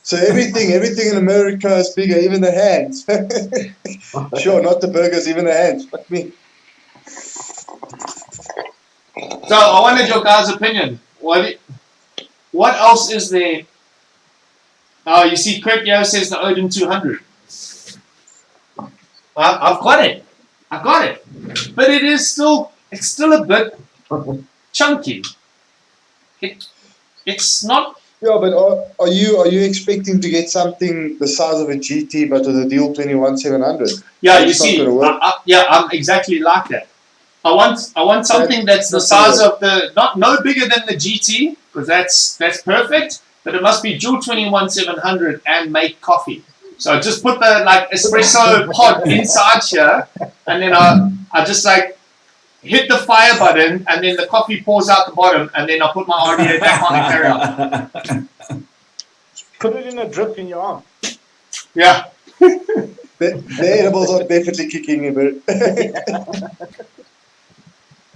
So everything in America is bigger, even the hands. Sure, not the burgers, even the hands. Fuck me. So I wanted your guys' opinion. What else is there? Oh, you see, Craig Yo says the Odin 200. I've got it. I've got it. But it's still a bit chunky. It's not. Yeah, but are you expecting to get something the size of a GT but with a deal 21700? Yeah, you It's not see, gonna work. I'm exactly like that. I want something that's the size of the no bigger than the GT because that's perfect. But it must be dual 21700 and make coffee. So just put the like espresso pod inside here, and then I just like hit the fire button, and then the coffee pours out the bottom, and then I put my RDA back on the carrier. Put it in a drip in your arm. Yeah. The edibles are definitely kicking in, but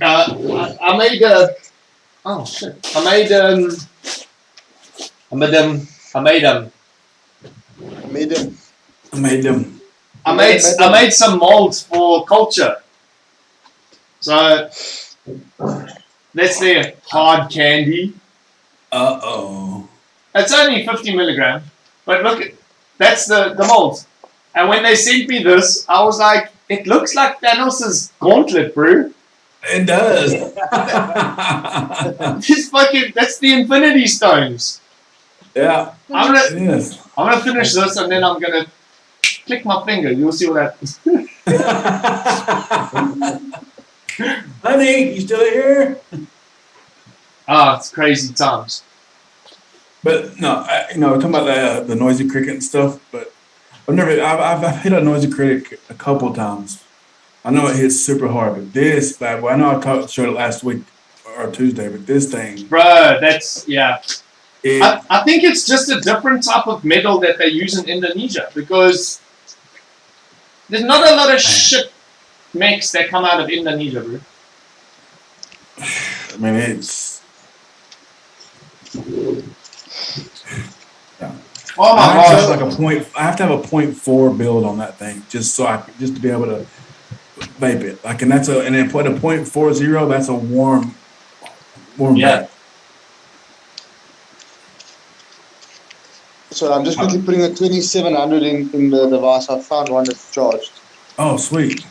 I made oh shit! I made some molds for culture. So that's their hard candy. Uh-oh. It's only 50 milligrams, but look, that's the molds. And when they sent me this, I was like, it looks like Thanos' gauntlet, bro. It does. That's the Infinity Stones. Yeah. I'm It is. gonna finish this and then I'm gonna click my finger. You'll see what happens. Honey, you still here? It's crazy times. But no, talking about the noisy cricket and stuff. But I've hit a noisy cricket a couple of times. I know it hits super hard, but this bad boy. I know I showed it last week or Tuesday, but this thing, Bro, that's I think it's just a different type of metal that they use in Indonesia because there's not a lot of shit mechs that come out of Indonesia, bro. I mean, it's. Yeah. Oh my I have to gosh. have I have to have a 0.4 build on that thing just to be able to vape it. Like, and then put a 0.40. That's a warm Yeah. vape. so I'm just quickly putting a 2700 in the device. I found one that's charged. Oh, sweet.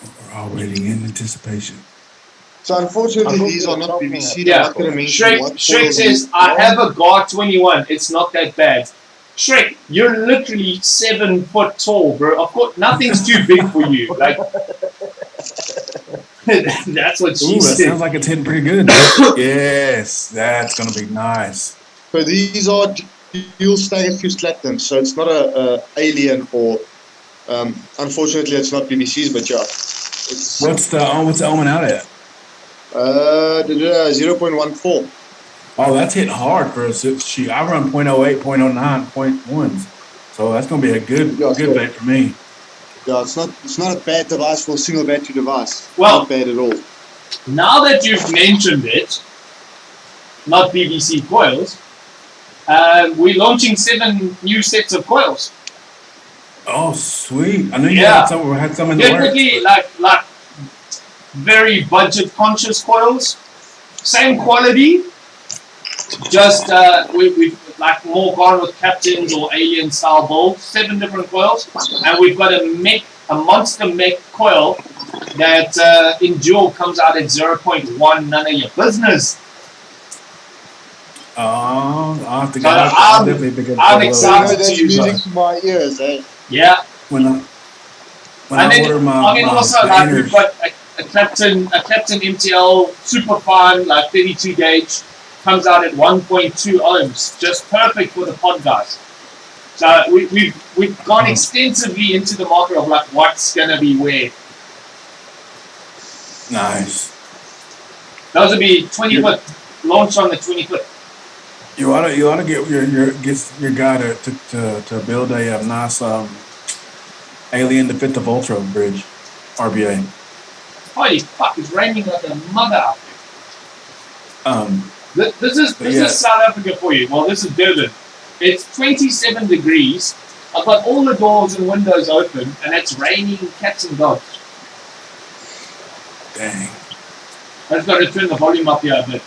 We're all waiting in anticipation. So unfortunately, these are not BBC. Yeah. I'm not going to mention what Shrek model says, these I are. have a GAR 21. It's not that bad. Shrek, you're literally 7 foot tall, bro. Of course, nothing's too big for you. Like, that's what she Ooh, that said. sounds like it's hitting pretty good. Yes, that's gonna be nice. So these are dual staggered fused platinum. So it's not a alien or unfortunately it's not BBC's, but yeah. It's What's the almond out at? 0.14. Oh, that's hitting hard for a sheet. I run 0.08, 0.09, 0.1s. So that's gonna be a good vape for me. Yeah, it's not a bad device for a single battery device. Well- Not bad at all. Now that you've mentioned it, not BBC coils, We're launching 7 new sets of coils. Oh, sweet! I knew you Yeah. had some in the works. Definitely, but- like very budget conscious coils. Same quality, just we've like more gone with captains or alien style bolts. 7 different coils, and we've got a monster mech coil that in dual comes out at 0.1. None of your business. I'll have to So go. I'll definitely pick up I'm some of those. You know, excited. that's to use music to my ears, eh? Yeah, When and I then order my, I mean also like inners, we've got a captain MTL super fine like 32 gauge comes out at 1.2 ohms, just perfect for the pod guys. So we've gone extensively into the market of like what's gonna be where. nice. Those will be 25th, launch on the 25th. You ought to get your guy to build a nice alien to fit the Ultra bridge, RBA. Holy fuck, it's raining like a mother out there. This is South Africa for you. Well, this is Durban. It's 27 degrees. I've got all the doors and windows open, and it's raining cats and dogs. Dang. I just got to turn the volume up here a bit.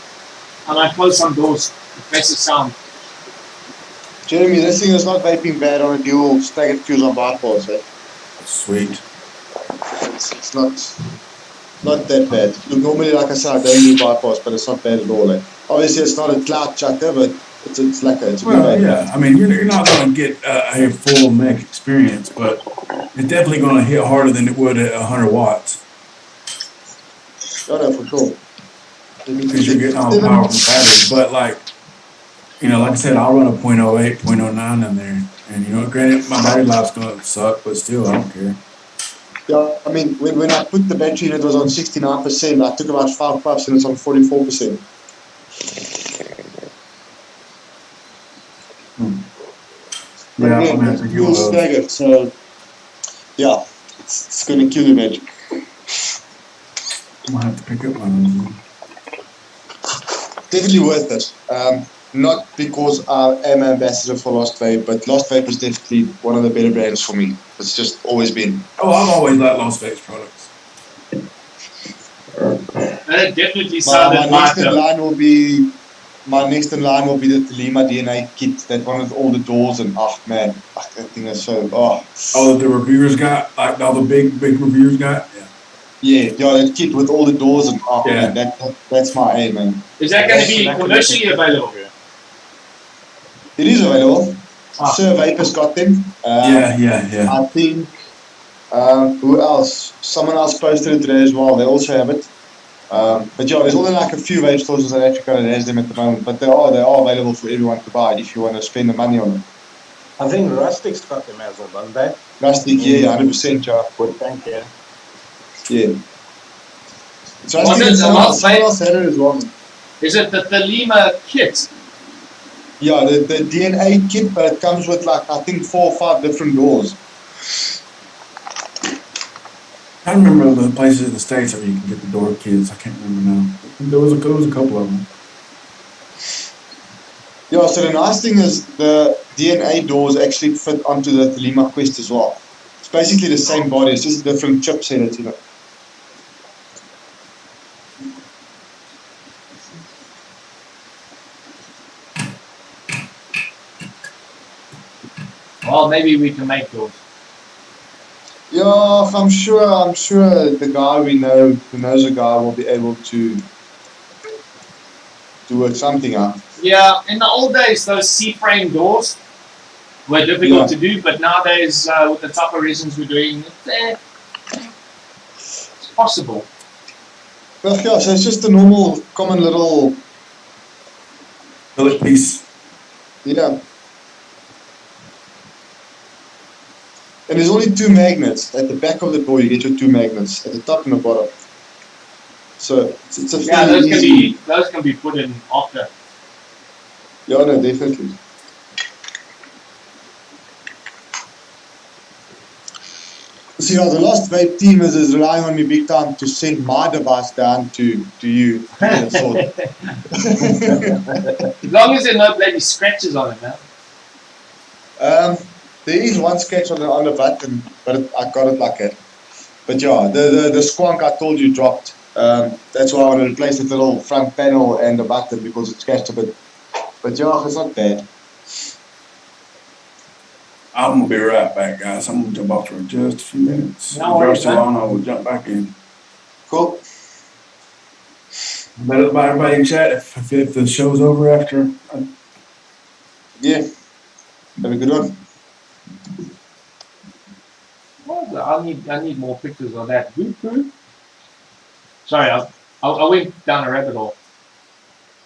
And I close some doors. It makes it sound. Jeremy, this thing is not vaping bad on a dual staggered fuse on bypass, eh? Sweet. It's not that bad. Look, normally, like I said, I don't do bypass, but it's not bad at all, eh? Obviously, it's not a cloud chucker, but it's like it's a good Well, vape. yeah. I mean, you're not going to get a full mech experience, but it's definitely going to hit harder than it would at 100 watts. Oh, no, for sure. Because you're getting all the power from batteries. But like I said, I'll run a 0.08, 0.09 in there. And granted, my battery life's going to suck, but still, I don't care. Yeah, I mean, when I put the battery in, it was on 69%. I took about 5 puffs and it's on 44%. Yeah, And I'm again, going to it's have to dual give it staggered, so yeah, it's going to kill the magic. I'm going to have to pick up one of those. Definitely worth it. Not because I am an ambassador for Lost Vape, but Lost Vape is definitely one of the better brands for me. It's just always been. Oh, I've always liked Lost Vegas products. And it definitely My sounded next like in line will be the Lima DNA kit, that one with all the doors and man, that thing is so Oh, the reviewers got, like all the big reviewers got? Yeah. yeah, that kit with all the doors and Yeah. man, that's my aim, man. Is that going to be commercially available? It is available. Ah. Sir Vapor's got them. Yeah. I think who else? Someone else posted it today as well. They also have it. But yeah, there's only like a few vape stores in South Africa that has them at the moment. But they are available for everyone to buy if you want to spend the money on them. I think Rustic's got them as well, don't they? Rustic, yeah, 100%, yeah. Good, thank you. Yeah. So Was I it think a someone Lost Vape? else had it as well. Is it the Lima kit? Yeah, the DNA kit, but it comes with like I think 4 or 5 different doors. I remember the places in the States where you can get the door kits. I can't remember now. There was a couple of them. Yeah, so the nice thing is the DNA doors actually fit onto the Lima Quest as well. It's basically the same body, it's just a different chipset, Well, maybe we can make those. Yeah, I'm sure the guy we know, who knows a guy, will be able to work something out. Yeah, in the old days, those C-frame doors were difficult to do, but nowadays, with the type of resins we're doing, it's possible. Well, yeah, so it's just a normal, common little, Billet piece. yeah. And there's only 2 magnets. At the back of the door, you get your 2 magnets, at the top and the bottom. So it's a Yeah, fairly easy. those can be put in after. Yeah, no, definitely. See, the last vape team is relying on me big time to send my device down to you to get it sorted. As long as there are no bloody scratches on it, man. There is one scratch on the button, but I got it like that. But yeah, the squonk I told you dropped. That's why I want to replace the little front panel and the button because it scratched a bit. But yeah, it's not bad. I'm gonna be right back, guys. I'm gonna jump off for just a few minutes. No If worries, you're still man. on, I will jump back in. Cool. Let everybody in chat if the show's over after. Yeah. Have a good one. Well, I need more pictures of that. Sorry, I went down a rabbit hole.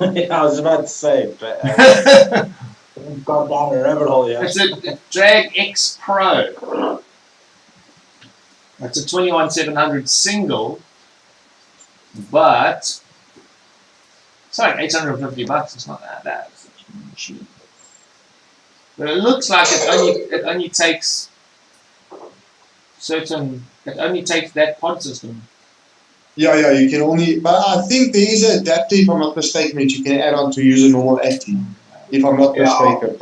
I was about to say, but we've gone down a rabbit hole, yeah. It's a Drag X Pro. It's a 21700 single, but it's like $850. It's not that bad. It's cheap. But it looks like it only takes that pod system. Yeah, you can only, but I think there is an adapter, if I'm not mistaken, that you can add on to use a normal active, if I'm not mistaken.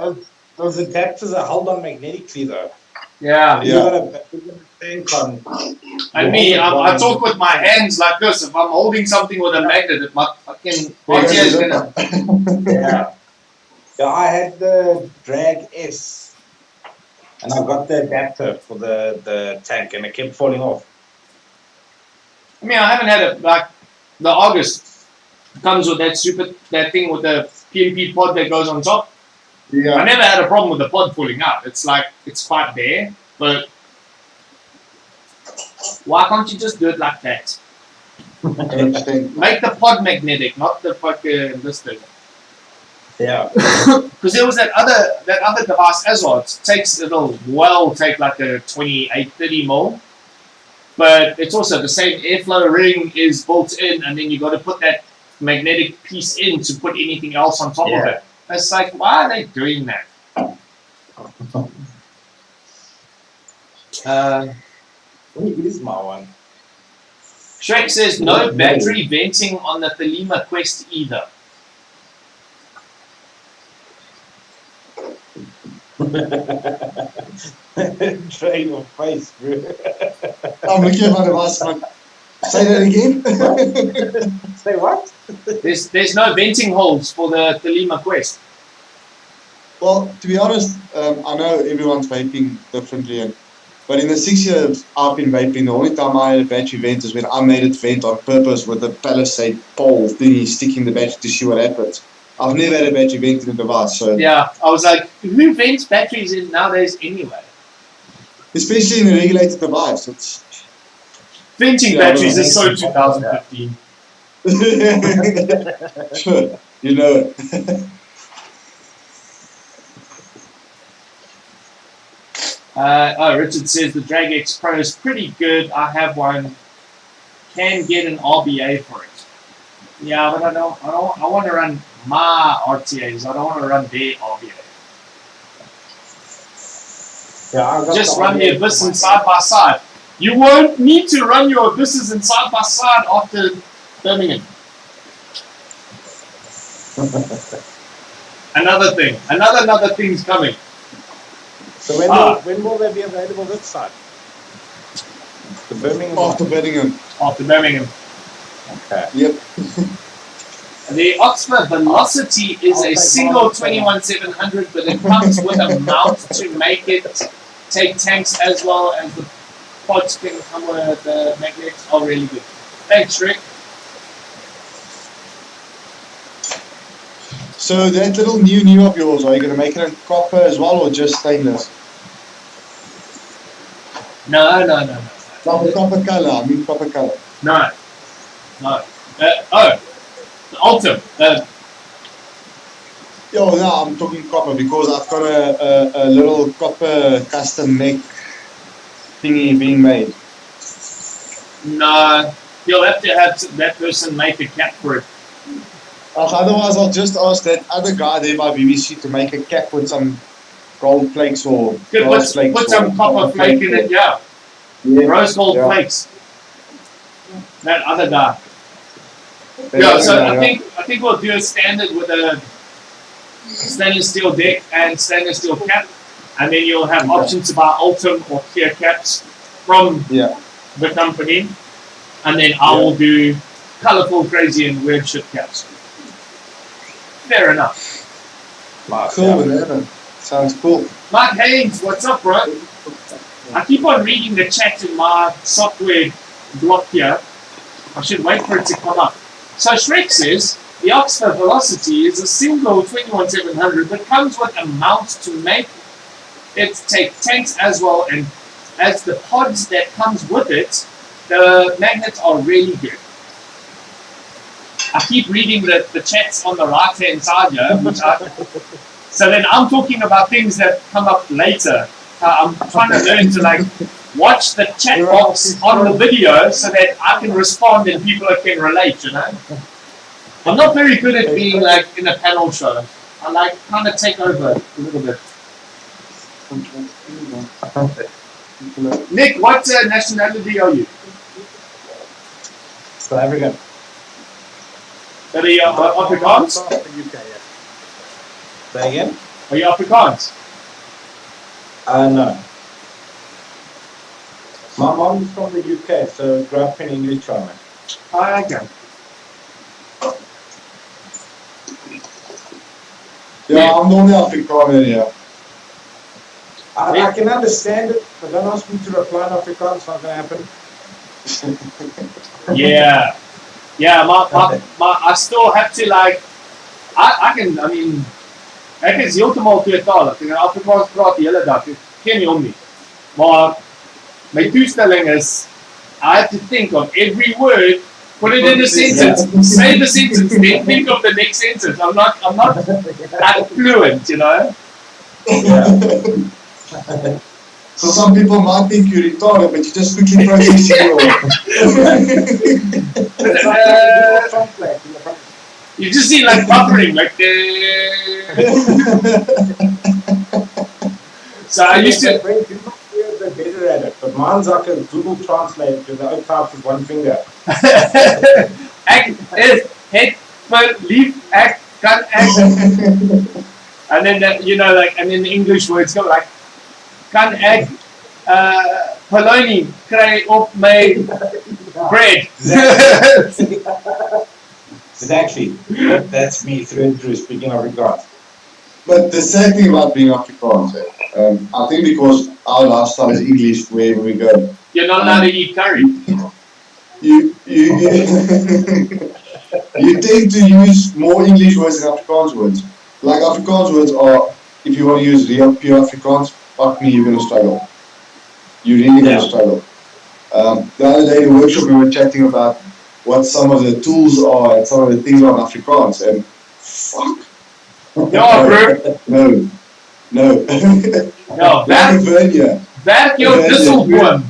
Those adapters are held on magnetically, though. Yeah. You gotta think on. And me, I talk with my hands like this. If I'm holding something with a magnet, it might fucking RTA is gonna. Yeah. Yeah, I had the Drag S, and I got the adapter for the tank, and it kept falling off. I mean, I haven't had it like the August comes with that thing with the PNP pod that goes on top. Yeah. I never had a problem with the pod falling out. It's like it's quite there, but why can't you just do it like that? Make the pod magnetic, not the fucking this thing. Yeah. Because there was that other device as well. It'll take like a 28-30 mil. But it's also the same airflow ring is built in, and then you got to put that magnetic piece in to put anything else on top of it. It's like, why are they doing that? Where is my one? Shrek says no battery venting on the Thelema Quest either. Try your face, bro. I'm looking at my device. Say that again. Say what? There's no venting holes for the Thelema Quest. Well, to be honest, I know everyone's vaping differently, but in the 6 years I've been vaping, the only time I had a battery vent is when I made it vent on purpose with a Palisade pole thingy sticking the battery to see what happens. I've never had a battery vent in a device, so Yeah, I was like, who vents batteries in nowadays anyway? especially in a regulated device, it's Venting batteries is so 2015. sure, you know it. Richard says the Drag X Pro is pretty good. I have one. Can get an RBA for it. Yeah, but I want to run my RTAs. I don't want to run their RBA. Yeah, Just run the Abyss in side by side. You won't need to run your Abysses in side by side after Birmingham. Another thing's coming. So when will they be available this side? The Birmingham. After Birmingham. After Birmingham. Okay. Yep. The Oxford Velocity is a single 21700, but it comes with a mount to make it take tanks as well as the pods can come with the magnets are really good. Thanks, Rick. So that little new of yours, are you going to make it in copper as well, or just stainless? No. Copper color. I mean copper color. No. The Ultim. Yo, no, I'm talking copper because I've got a little copper custom neck thingy being made. No. You'll have to have that person make a cap for it. Otherwise, I'll just ask that other guy there by BBC to make a cap with some gold flakes or Good, brass flakes. put some copper flake in it, yeah. Rose gold Yeah. flakes. That other guy. Yeah, so I think we'll do a standard with a stainless steel deck and stainless steel cap, and then you'll have options to buy Ultim or clear caps from the company, and then I will do colorful, crazy, and weird shit caps. Fair enough. Cool, man. Sounds cool. Mark Haynes, what's up, bro? I keep on reading the chat in my software block here. I should wait for it to come up. So Shrek says, the Oxford Velocity is a single 21700 that comes with a mount to make it take tanks as well, and as the pods that comes with it, the magnets are really good. I keep reading the chats on the right hand side here, so then I'm talking about things that come up later. I'm trying to learn to like watch the chat box on the video so that I can respond and people can relate, you know. I'm not very good at being like in a panel show. I like kind of take over a little bit. Nick, what nationality are you? South African. Are you Afrikaans? Say again? Are you Afrikaans? No. My mom's from the UK, so grew up in English farming. Oh, okay. Yeah, I'm the only Afrikaner here. I can understand it, but don't ask me to reply in Afrikaans, it's not going to happen. Yeah. Yeah, I still have to like, I mean, ek is heeltemal tweetalig. En Afrikaans praat die hele dag. Ek ken nie om nie. Maar my toestelling is, I have to think of every word, put it in a sentence, say the sentence, then think of the next sentence. I'm not that fluent, you know? So some people might think you're retarded, but you just quickly process you just see like buffering, like So I used to. They're better at it, but mine's like a Google Translate with the types with one finger. Ek is het verlief, ek kan ek. And then you know, like, and then the English words go like, kan ek polony kry op my bread. Exactly. That's me through and through, speaking Afrikaans. But the sad thing about being Afrikaans, I think because our lifestyle is English, wherever we go. You're not allowed to eat curry. You you tend to use more English words than Afrikaans words. Like Afrikaans words are, if you want to use real pure Afrikaans, fuck me, you're going to struggle. You're really going to struggle. The other day in the workshop we were chatting about what some of the tools are and some of the things are in Afrikaans, and fuck. Ja, bro. No. No, werk jou disselboom.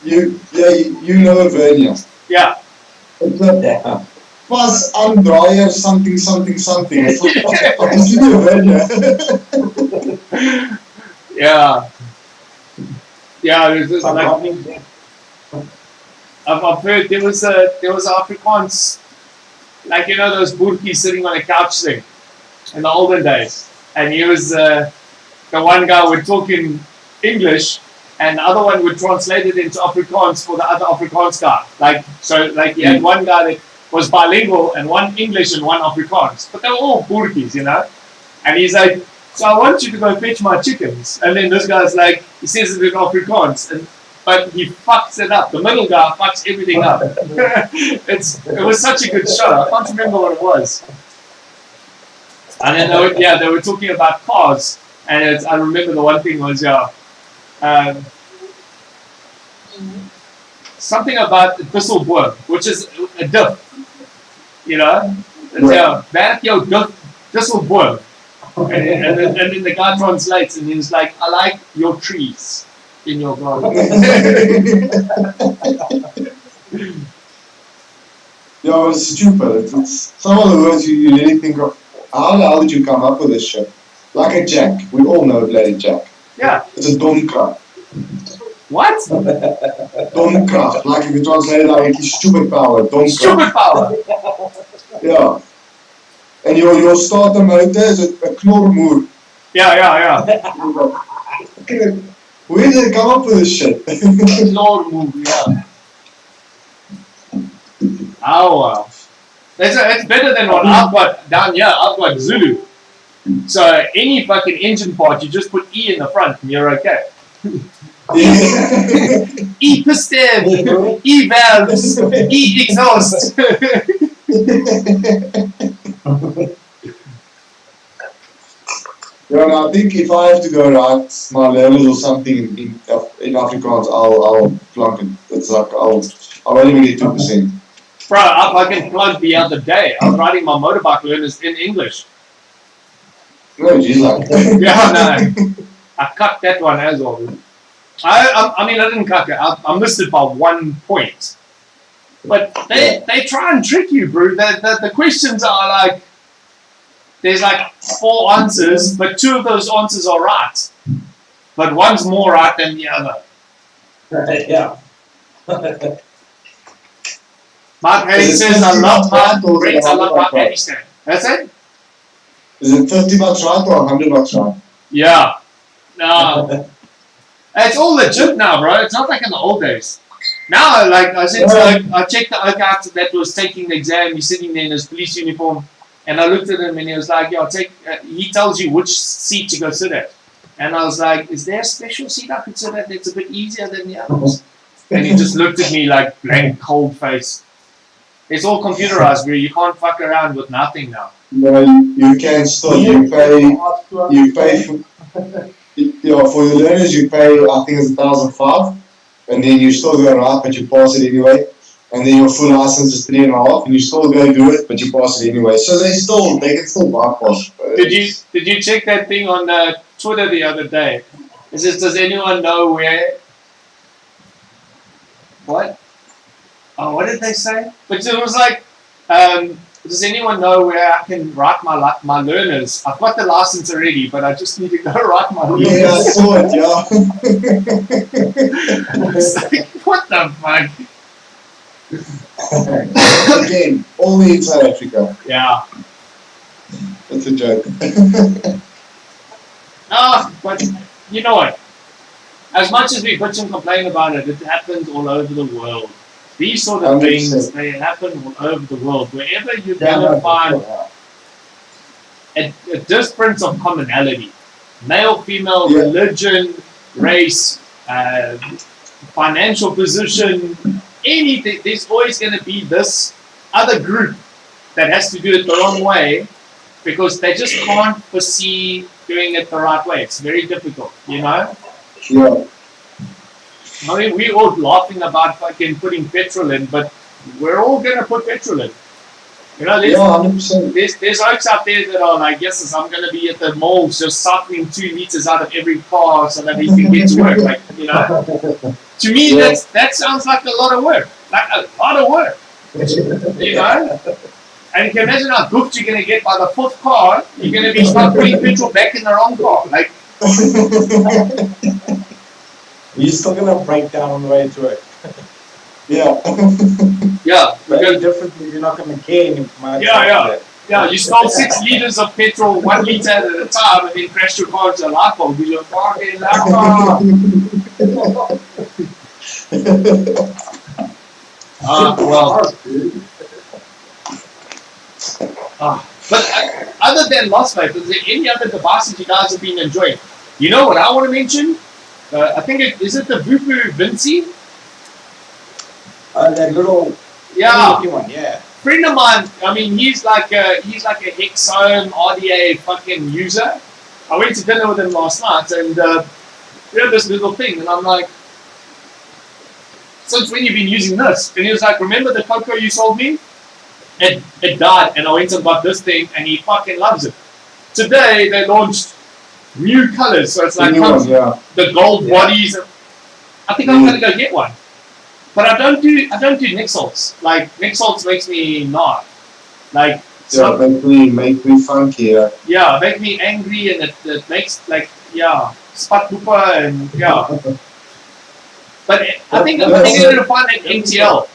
You know a vernier. Yeah. Pas aandraaier something. What is a vernier? Yeah. Yeah, this is like I've heard there was Afrikaans, like, you know, those boertjies sitting on a couch thing in the olden days, and he was the one guy would talk in English and the other one would translate it into Afrikaans for the other Afrikaans guy. Like you had one guy that was bilingual and one English and one Afrikaans, but they were all boertjies, you know. And he's like, so I want you to go fetch my chickens. And then this guy's like, he says it in Afrikaans, but he fucks it up. The middle guy fucks everything up. It was such a good show. I can't remember what it was. And then they were talking about cars, and I remember the one thing was something about disselboom, which is a dip, you know. Werk jou disselboom. And then the guy translates and he's like, I like your trees in your garden. Yeah, it's stupid. It's some of the words you really think of. How the hell did you come up with this shit? Like a jack. We all know a bloody jack. Yeah. It's a donker. What? Domkracht, like if you translate it directly, stupid power. Domkracht. Stupid power. Yeah. And your starter motor is a knormoer. Yeah. Where did they come up with this shit? Knormoer, yeah. Oh, wow. It's better than what I've got down here. I've got Zulu. So any fucking engine part, you just put E in the front and you're okay. E piston, E valves, E exhaust. Yeah, no, I think if I have to go write my levels or something in Afrikaans, I'll flunk it. It's like I'll only get 2%. Bro, I fucking plugged the other day. I was writing my motorbike learners in English. No, geez, like. Yeah, no. I cut that one as well. I mean, I didn't cut it. I missed it by 1 point. But they try and trick you, bro. The questions are like, there's like 4 answers, but 2 of those answers are right. But one's more right than the other. Yeah. Mark Hayes says, I love my Brits, I love my Pakistan. That's it? Is it $50 right or $100 right? Yeah. No. It's all legit now, bro. It's not like in the old days. Now, like, I checked the oak out that was taking the exam. He's sitting there in his police uniform. And I looked at him and he was like, yo, he tells you which seat to go sit at. And I was like, is there a special seat I could sit at that's a bit easier than the others? And he just looked at me like blank, cold face. It's all computerized, bro. You can't fuck around with nothing now. No, you can still. You pay for, yeah, for your learners, you pay, I think it's 1,500, and then you still go right, but you pass it anyway. And then your full license is 3.5, and you still go do it, but you pass it anyway. So they can still bypass. Did you check that thing on Twitter the other day? It says, does anyone know where? What? Oh, what did they say? But it was like, does anyone know where I can write my learners? I've got the license already, but I just need to go write my learners. Yeah, I saw it, yeah. It's like, what the fuck? Again, only in South Africa. Yeah. That's a joke. But you know what? As much as we bitch and complain about it, it happens all over the world. These sort of 100%. things, they happen all over the world. Wherever you're going to find a difference of commonality, male, female, religion, race, financial position, anything, there's always going to be this other group that has to do it the wrong way because they just can't foresee doing it the right way. It's very difficult, you know? Yeah. I mean, we're all laughing about fucking putting petrol in, but we're all going to put petrol in. You know, there's oaks out there that are like, yes, I'm going to be at the malls just siphoning 2 liters out of every car so that he can get to work. Like, you know, to me, that sounds like a lot of work. Like a lot of work. You know? And you can imagine how goofed you're going to get by the 4th car. You're going to be stuck putting petrol back in the wrong car. Like, you're still gonna break down on the way to it. Yeah. Yeah. Very differently, you're not gonna care anymore. Yeah, you stole 6 liters of petrol, 1 liter at a time, and then crashed your car into a light bulb. You're fucking But other than Lost Faith, is there any other devices you guys have been enjoying? You know what I want to mention? I think is it the Vupu Vinci? That little one, yeah. Friend of mine, I mean, he's like a Hexome RDA fucking user. I went to dinner with him last night, and we had this little thing, and I'm like, since when you've been using this? And he was like, remember the Coco you sold me? It died, and I went and bought this thing, and he fucking loves it. Today they launched new colors, so it's like the gold bodies. I think I'm gonna go get one, but I don't do neck salts. Like neck salts makes me not like. Make me funky. Yeah, make me angry, and it makes like spatbupa and But I think it'll find that MTL.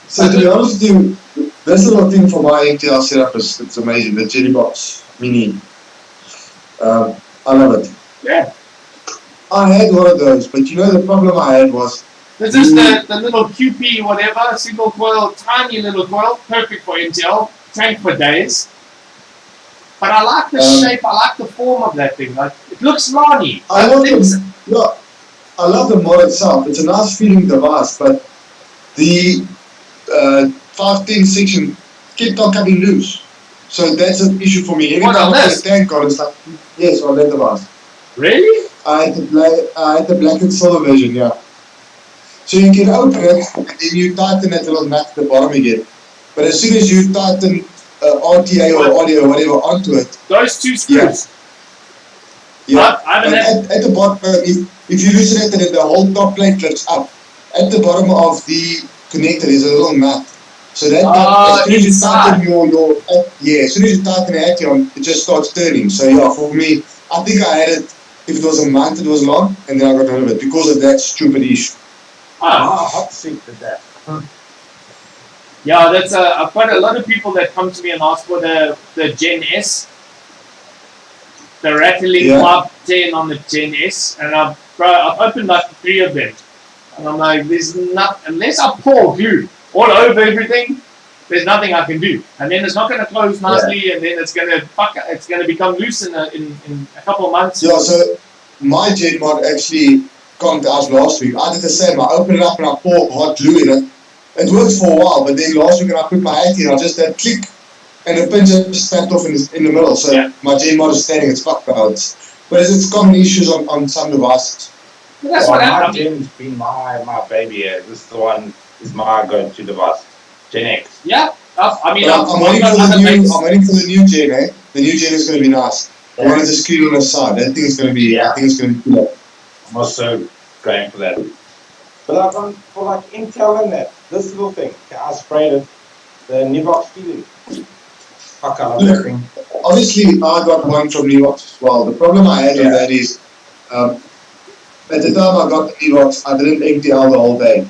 So to be honest with you, this little thing for my MTL setup is it's amazing. The Jelly Box Mini. I love it. Yeah. I had one of those, but you know the problem I had was This is the little QP whatever, single coil, tiny little coil, perfect for MTL, tank for days. But I like the shape, I like the form of that thing. Like it looks Lani. I love the mod itself. It's a nice feeling device, but the 510 section kept on coming loose. So that's an issue for me. Every What, time on I put this? a tank on, it's like, yes, on that device. Really? I had the black and silver version, yeah. So you can open it and then you tighten that little nut at the bottom again. But as soon as you tighten RTA or audio or whatever onto it, Those two screws. yeah. I haven't had- At the bottom, if you loosen it, then the whole top plate lifts up. At the bottom of the connector is a little nut. So that as soon as you tighten as soon as you tighten the action, it just starts turning. So yeah, for me, I think I had it. If it was a month, it was long, and then I got rid of it because of that stupid issue. Hot seat did that. Yeah, that's I've got a lot of people that come to me and ask for the Gen S, the rattling Club 10 on the Gen S, and I've opened like 3 of them, and I'm like, there's not unless I pour glue all over everything, there's nothing I can do, and then it's not going to close nicely, and then it's going to become loose in a couple of months. Yeah, so my Gen mod actually came to us last week. I did the same. I opened it up and I poured hot glue in it. It worked for a while, but then last week when I put my hat in, I just had click, and the pin just snapped off in the middle. So my Gen mod is standing, it's fucked now. But it's common issues on some devices. But that's what my happened. Gen's been my baby here. This is the one, is my go-to device. Gen X. Yeah, I mean, I'm waiting for the new Gen, eh? The new Gen is going to be nice. I wanted to screen on the side. That thing is going to be, I think it's going to be cool. I'm also going for that. But for like Intel and that, this little thing, I sprayed it, the Nivox feeling. Fuck, I love that thing. Obviously, I got one from Nivox as well. The problem I had with that is, at the time I got the Nivox, I didn't MTL the whole day.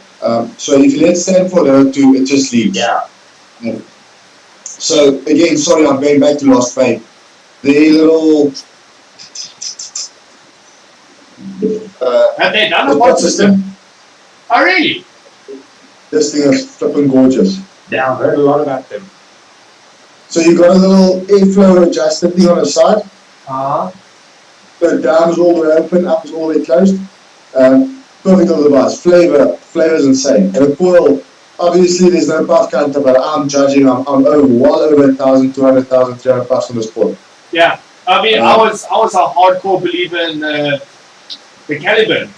So if you let it stand for the O2, it just leaves. Yeah. So again, sorry, I'm going back to Lost Faith. The little have they done a the pod pod system? Oh, really? This thing is flipping gorgeous. Yeah, I've heard a lot about them. So you got a little airflow adjuster thing on the side. So down is all the way open, up is all the way closed. Perfect little device. Flavor is insane. And the coil, obviously there's no puff counter, but I'm judging. I'm well over 1,000, 200,000, 300 puffs on this coil. Yeah, I mean, I was a hardcore believer in the Caliburn.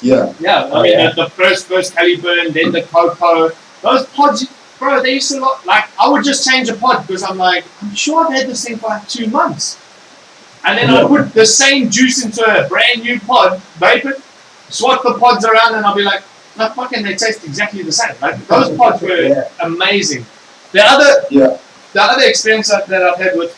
Yeah. Yeah, I mean, the first Caliburn, then the Coco. Those pods, bro, they used to look like, I would just change a pod because I'm like, I'm sure I've had this thing for like 2 months. And then I'll put the same juice into a brand new pod, vape it, swap the pods around, and I'll be like, no, fucking, they taste exactly the same. Like, those pods were amazing. The other experience that I've had with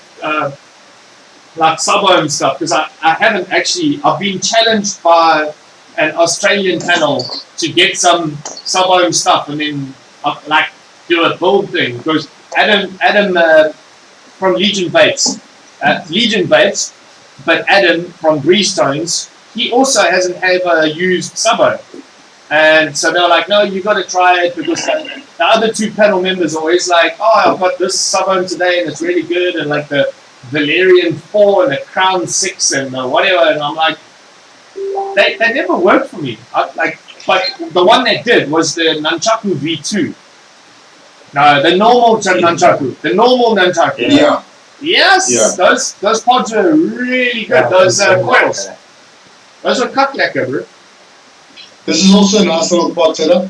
like sub-ohm stuff, because I haven't actually, I've been challenged by an Australian panel to get some sub-ohm stuff and then like do a build thing, because Adam from Legion Vapes, but Adam from Greastones, he also hasn't ever used sub-ohm. And so they're like, no, you got to try it, because the other 2 panel members are always like, oh, I've got this sub-ohm today and it's really good, and like the Valerian 4 and the Crown 6 and whatever, and I'm like, they never worked for me. But the one that did was the Nunchaku V2. No, the normal Nunchaku. The normal Nunchaku. Yeah. Yes, Yeah. those pods were really good. Yeah, those coils. Those were cut lekker, bro. This is also a nice little pod setup.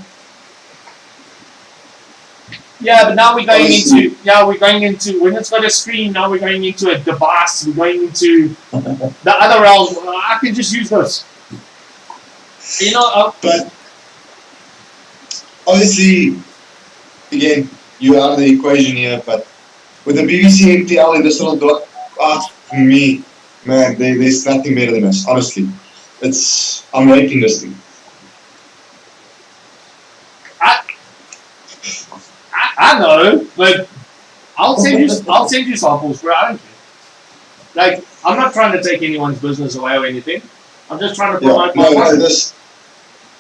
Yeah, but now we're going into when it's got a screen, now we're going into a device, we're going into the other realm. I can just use those. You know, But obviously, again, you're out of the equation here, but with the BBC MTL in this little dot, for me, man, there's nothing better than this, honestly. I'm raking this thing. I know, but I'll send you samples, bro. I don't care. Like, I'm not trying to take anyone's business away or anything. I'm just trying to promote my product.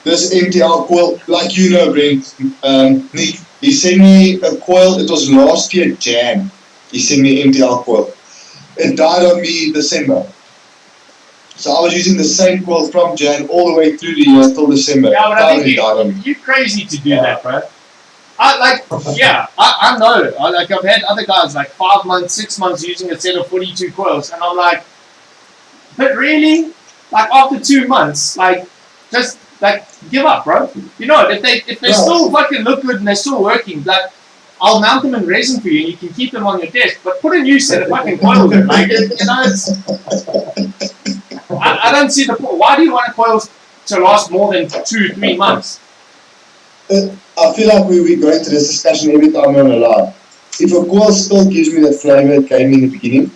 This MTR coil, like you know, Brent, Nick, he sent me a coil. It was last year Jan. He sent me an MTR coil. It died on me December. So I was using the same coil from Jan all the way through the year till December. Yeah, but I think you're crazy to do that, bro. I know. I've had other guys like 5 months, 6 months using a set of 42 coils, and I'm like, but really, like after 2 months, like just like give up, bro. You know, if they still fucking look good and they're still working, like I'll mount them in resin for you, and you can keep them on your desk. But put a new set of fucking coils in, like you know, it's. I don't see the point. Why do you want coils to last more than 2-3 months? I feel like we go into this discussion every time we're on a live. If a coil still gives me the flavor it gave me in the beginning,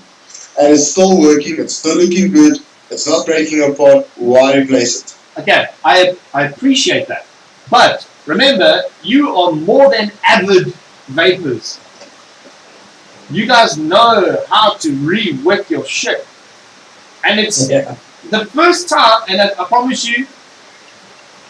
and it's still working, it's still looking good, it's not breaking apart, why replace it? Okay, I appreciate that. But remember, you are more than avid vapors. You guys know how to re-wick your shit. And it's the first time, and I promise you,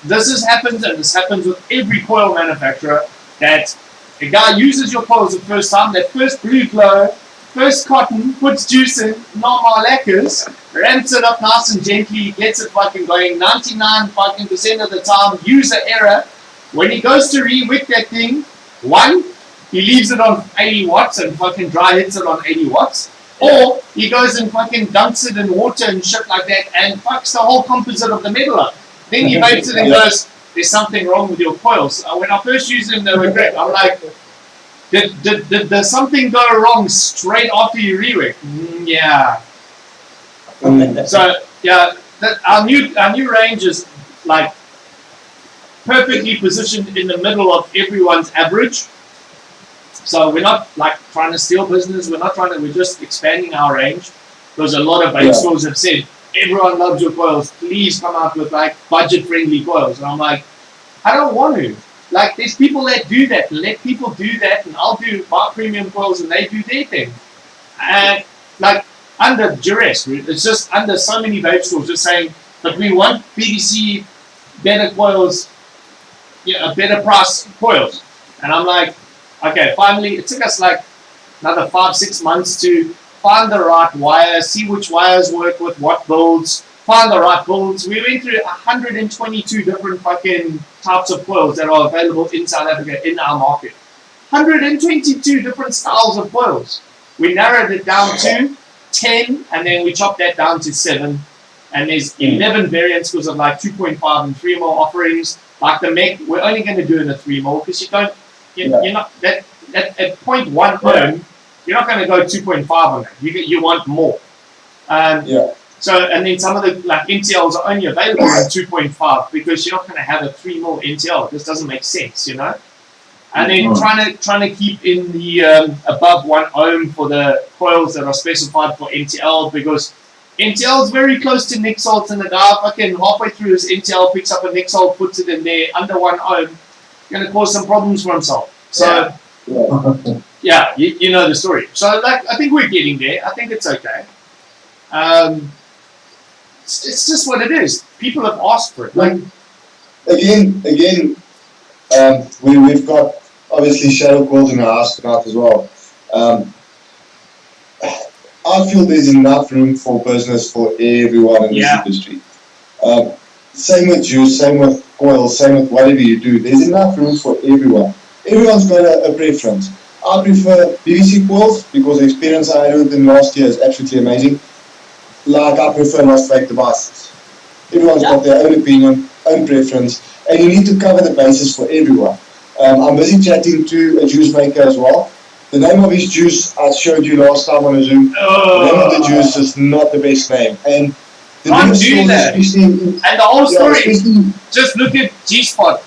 this happens with every coil manufacturer, that a guy uses your coils the first time, that first blue glow, first cotton, puts juice in, normal lacquers, ramps it up nice and gently, gets it fucking going 99% of the time, user error. When he goes to re-wick that thing, one, he leaves it on 80 watts and fucking dry hits it on 80 watts. Or he goes and fucking dunks it in water and shit like that and fucks the whole composite of the metal up. Then he vapes it and goes, there's something wrong with your coils. When I first used them, they were great. I'm like, did something go wrong straight after you re-wick? Yeah. So, yeah, our new range is like perfectly positioned in the middle of everyone's average. So we're not like trying to steal business. We're just expanding our range. Because a lot of vape stores have said, everyone loves your coils. Please come out with like budget-friendly coils. And I'm like, I don't want to. Like, there's people that do that. Let people do that, and I'll do my premium coils, and they do their thing. And like under duress, it's just under so many vape stores just saying, but we want PVC better coils, a better price coils. And I'm like, okay, finally, it took us like another 5-6 months to find the right wires, see which wires work with what builds, find the right builds. We went through 122 different fucking types of coils that are available in South Africa in our market. 122 different styles of coils. We narrowed it down to 10, and then we chopped that down to 7. And there's 11 variants because of like 2.5 and 3 mil offerings. Like the mech, we're only going to do it in a 3 mil because you're not that at 0.1 ohm, you're not going to go 2.5 on that. You want more. So, and then some of the like NTLs are only available in 2.5 because you're not going to have a 3 mil NTL. This doesn't make sense, you know. And then trying to keep in the above 1 ohm for the coils that are specified for NTL, because NTL is very close to Nick Salt, and the guy fucking halfway through his NTL picks up a Nick Salt, puts it in there under 1 ohm, going to cause some problems for himself. So, you know the story. So, like, I think we're getting there. I think it's okay. It's just what it is. People have asked for it. Like, again, we've got obviously shadow coils in our house tonight as well. I feel there's enough room for business for everyone in this industry. Same with juice, same with coils, same with whatever you do. There's enough room for everyone. Everyone's got a preference. I prefer PVC coils because the experience I had with them last year is absolutely amazing. Like, I prefer lost fake devices. Everyone's got their own opinion, own preference, and you need to cover the bases for everyone. I'm busy chatting to a juice maker as well. The name of his juice I showed you last time on a Zoom. The name of the juice is not the best name. And the can't do that. And the whole story, just look at G-Spot.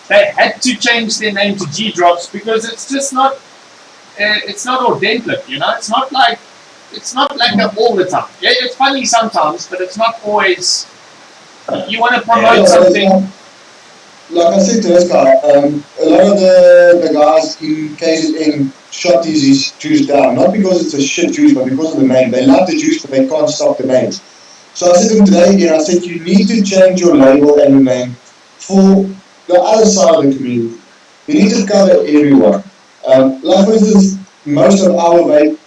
They had to change their name to G-Drops because it's just not, it's not authentic, you know? It's not like it's not like that all the time. Yeah, it's funny sometimes, but it's not always. You want to promote something. Like I said to this guy, a lot of the guys in KZN shot his juice down, not because it's a shit juice, but because of the name. They love the juice, but they can't stop the name. So I said to him today again, I said, you need to change your label and your name for the other side of the community. You need to cover everyone. Like for instance, most of our vape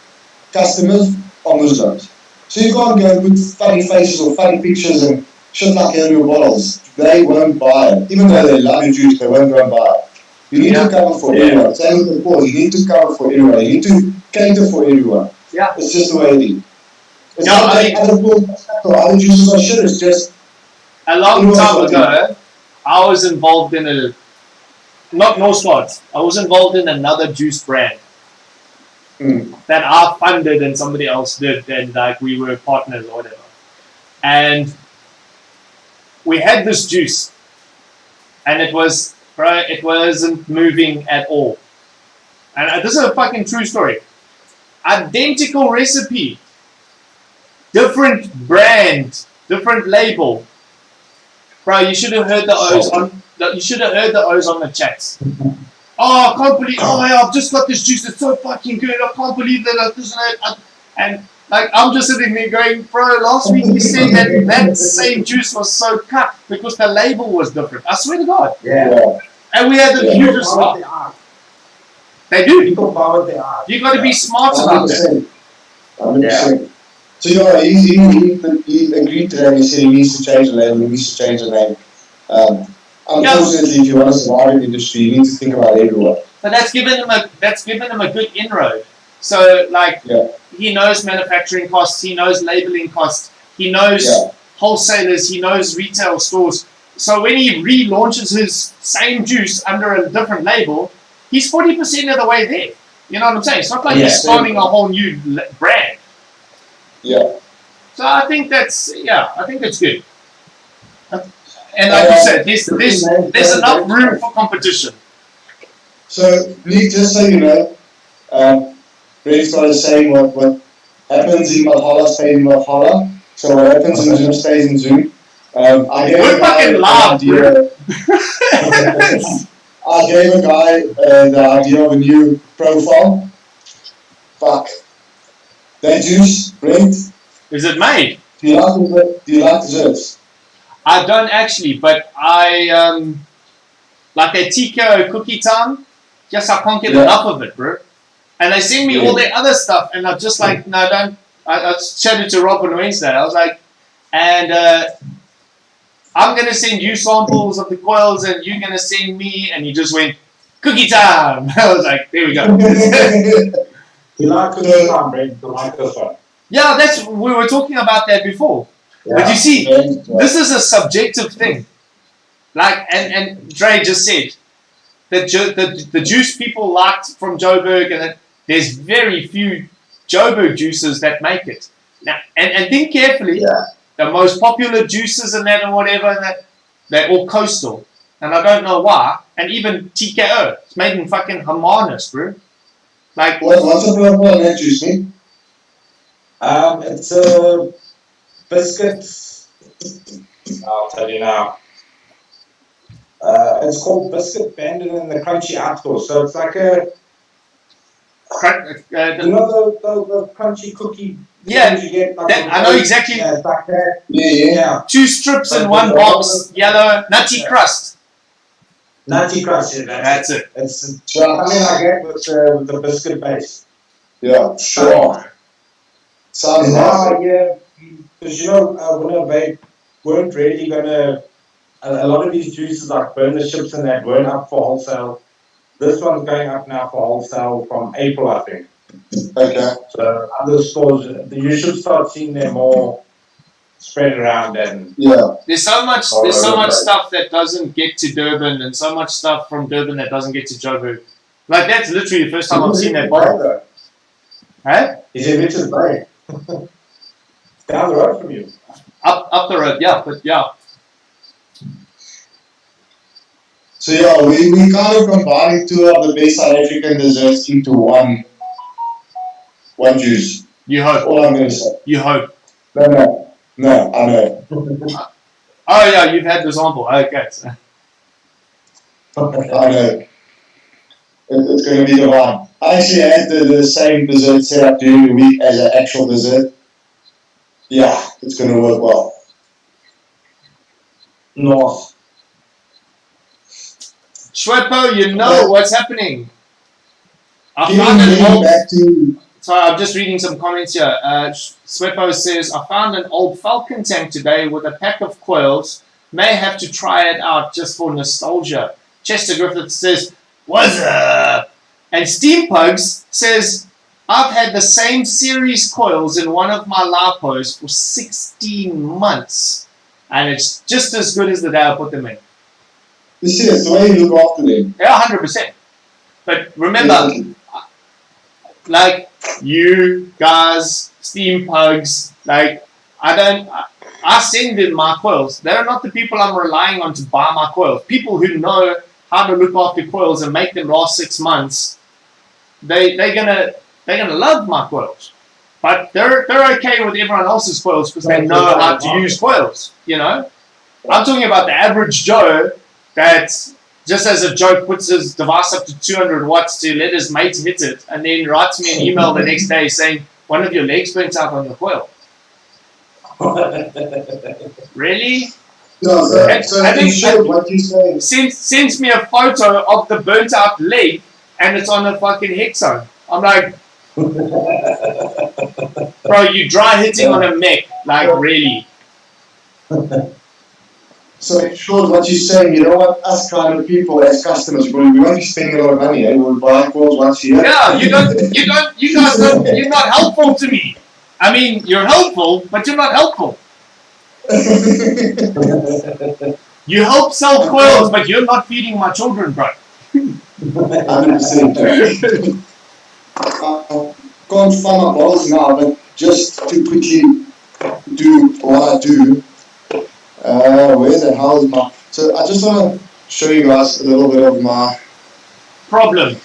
customers are Muslims. So you can't go and put funny faces or funny pictures and shit like that in your bottles. They won't buy it. Even though they love your juice, they won't go and buy it. You need to cover for everyone. Same with the pause. You need to cover for everyone. You need to cater for everyone. Yeah. It's just the way it is. It's Yeah, not I like other pools or other juices are shit. It's just a long time ago, I was involved in not no spots. I was involved in another juice brand that I funded and somebody else did, and like we were partners or whatever. And we had this juice, and it wasn't moving at all. And this is a fucking true story. Identical recipe, different brand, different label. Bro, you should have heard the O's on. You should have heard the O's on the chats. Oh, I can't believe. Oh, yeah, I've just got this juice. It's so fucking good. I can't believe that. And like I'm just sitting there going, bro. Last week you said that same juice was so cut because the label was different. I swear to God. Yeah. And we had the hugest stuff. They do. People buy what they are. You got to be smart about that. 100%. So yeah, he agreed to that. He said he needs to change the label. He needs to change the name. Unfortunately, if you want to survive in the industry, you need to think about everyone. But that's given him a good inroad. So like he knows manufacturing costs, he knows labeling costs, he knows wholesalers, he knows retail stores. So when he relaunches his same juice under a different label, he's 40% of the way there. You know what I'm saying? It's not like he's starting a whole new brand. Yeah. So I think that's good. And like you said, there's enough room for competition. So, Lee, just so you know, Ray started saying what happens in Valhalla stays in Valhalla. So what happens in Zoom stays in Zoom. We're fucking live, bro. I gave a guy the idea of a new profile. Fuck. That juice, Brent. Is it made? Do you like desserts? I don't actually, but I like a TKO cookie time. Just I can't get enough of it, bro. And they send me all their other stuff, and I'm just like, no, don't. I chatted to Rob on Wednesday. I was like, and I'm gonna send you samples of the coils, and you're gonna send me. And he just went cookie time. I was like, there we go. You like cookie time, Brent? You like this one? Yeah, we were talking about that before. Yeah. But you see, this is a subjective thing. Like, and Dre just said that the juice people liked from Joburg, and that there's very few Joburg juices that make it. Now, and think carefully. Yeah. The most popular juices and that and whatever, and that they're all coastal, and I don't know why. And even TKO, it's made in fucking Hermanus, bro. Like, what's the profile on that juice, Nick? It's a biscuit. I'll tell you now. It's called Biscuit Bandit in the Crunchy Outdoor. So it's like a. You know the crunchy cookie. Yeah, you get, like I know exactly. Yeah, it's like that. Yeah. 2 strips in one box, yellow, nutty crust. Nutty crust, yeah, that's it. It's something like that with the biscuit base. Yeah, sure. Sounds nice. Yeah, because you know, when they weren't really gonna, a lot of these juices like burn the ships and that weren't up for wholesale. This one's going up now for wholesale from April, I think. Okay. So other stores, you should start seeing them more spread around and There's so much stuff that doesn't get to Durban, and so much stuff from Durban that doesn't get to Joburg. Like that's literally the first time I've seen that bottle. Huh? He's in Richards Bay. Down the road from you. Up the road, yeah, but yeah. So we kind of combining 2 of the best South African desserts into one juice. You That's hope. all I'm going to say. You hope. No, I know. Oh yeah, you've had the sample. Okay. So. I know. It's going to be divine. I actually had the same dessert set up during the week as an actual dessert. Yeah, it's going to work well. No. Shwepo, you know what's happening. I found Getting an old. back to Sorry, I'm just reading some comments here. Swepo says, I found an old Falcon tank today with a pack of coils. May have to try it out just for nostalgia. Chester Griffith says, what's up? And Steam Pugs says, I've had the same series coils in one of my LiPos for 16 months. And it's just as good as the day I put them in. you see, it's the way you look after them. Yeah, 100%. But remember, Definitely. like you guys, Steam Pugs, like I send in my coils. They're not the people I'm relying on to buy my coils. People who know how to look after coils and make them last 6 months, they're gonna love my coils. But they're okay with everyone else's coils because they know how to use coils. You know, I'm talking about the average Joe that just as a joke puts his device up to 200 watts to let his mates hit it, and then writes me an email the next day saying one of your legs burnt out on your coil. Really? No, so I think- in short, what you say. Sends me a photo of the burnt out leg, and it's on a fucking hexone. I'm like, bro, you dry hitting on a mech, like really? So in short, what you're saying, you know what, us kind of people as customers, we won't be spending a lot of money, eh? We'll buy coils once a year. Yeah, you guys don't, you're not helpful to me. I mean, you're helpful, but you're not helpful. You help sell coils, but you're not feeding my children, bro. 100%. I can't find my bottles now, but just to quickly do what I do, where's the hell is my... So I just want to show you guys a little bit of my... Problem.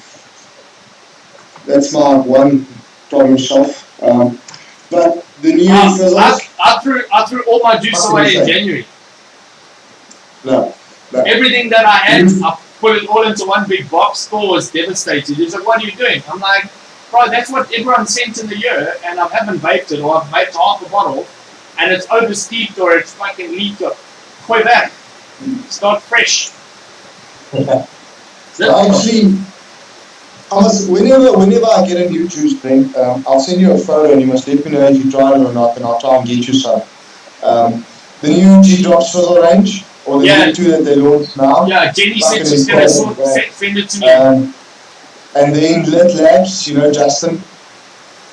That's my one problem shelf. But the new fizzles... I threw all my juice away in January. No. Everything that I had, I put it all into one big box. Store was devastated. He's like, what are you doing? I'm like, bro, that's what everyone sent in the year, and I haven't vaped it, or I've vaped half a bottle, and it's oversteeped, or it's fucking leaked, or quite back. It's not fresh. Actually, whenever I get a new juice drink, I'll send you a photo and you must let me know if you tried it or not, and I'll try and get you some. The new G-Drops Fizzle range, or the new two that they launched now. Yeah, Jenny said she's going to send it to me. And then Lit Labs, you know Justin.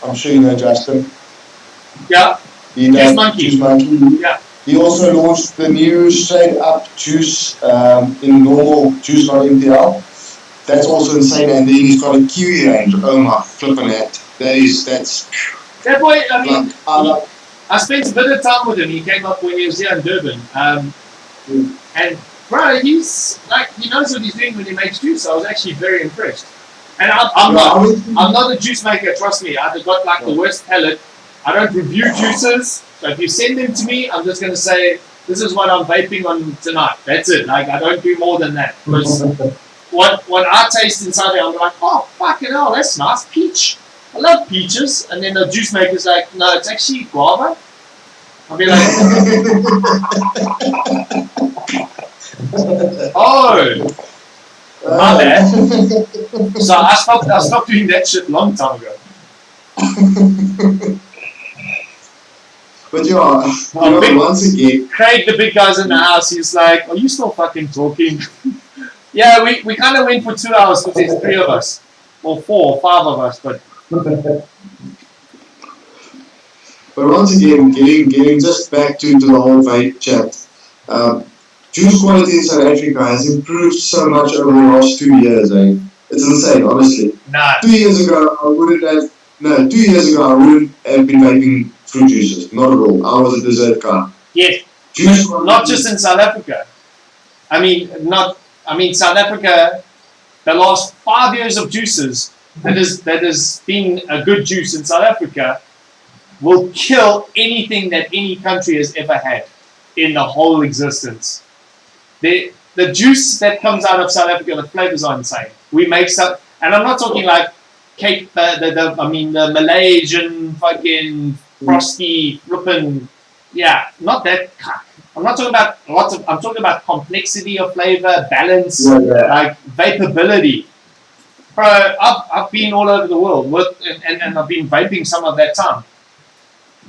I'm sure you know Justin. Yeah. Juice Monkey. Juice Monkey. Yeah. He also launched the new straight up juice in normal juice, not MPL. That's also insane. And then he's got a kiwi range. Oh my flipping heck. That boy, I mean, I spent a bit of time with him. He came up when he was here in Durban. And bro, he's like, he knows what he's doing when he makes juice. I was actually very impressed. And I'm not a juice maker, trust me. I've got like the worst palate. I don't review juices. So if you send them to me, I'm just going to say, this is what I'm vaping on tonight. That's it. Like, I don't do more than that. Because what I taste inside there, I'm like, oh, fucking hell, that's nice. Peach. I love peaches. And then the juice maker's like, no, it's actually guava. I'll be like, oh, my bad. So I stopped doing that shit long time ago. But once again, Craig, the big guy's in the house, he's like, are you still fucking talking? Yeah, we kind of went for 2 hours because there's 3 of us. Or 4 or 5 of us, but... But once again, getting just back to the whole vape chat, juice quality in South Africa has improved so much over the last 2 years, eh? It's insane, honestly. Nah. 2 years ago, I wouldn't have been vaping fruit juices. Not at all. I was a dessert guy. Yes. Juice not just in South Africa. I mean, South Africa, the last 5 years of juices, that has been a good juice in South Africa, will kill anything that any country has ever had in the whole existence. The juice that comes out of South Africa, the flavors are insane. We make some, and I'm not talking like Cape, the Malaysian fucking frosty flippin', yeah, not that. I'm not talking about I'm talking about complexity of flavor, balance, like vapability. Bro, I've been all over the world and I've been vaping some of that time.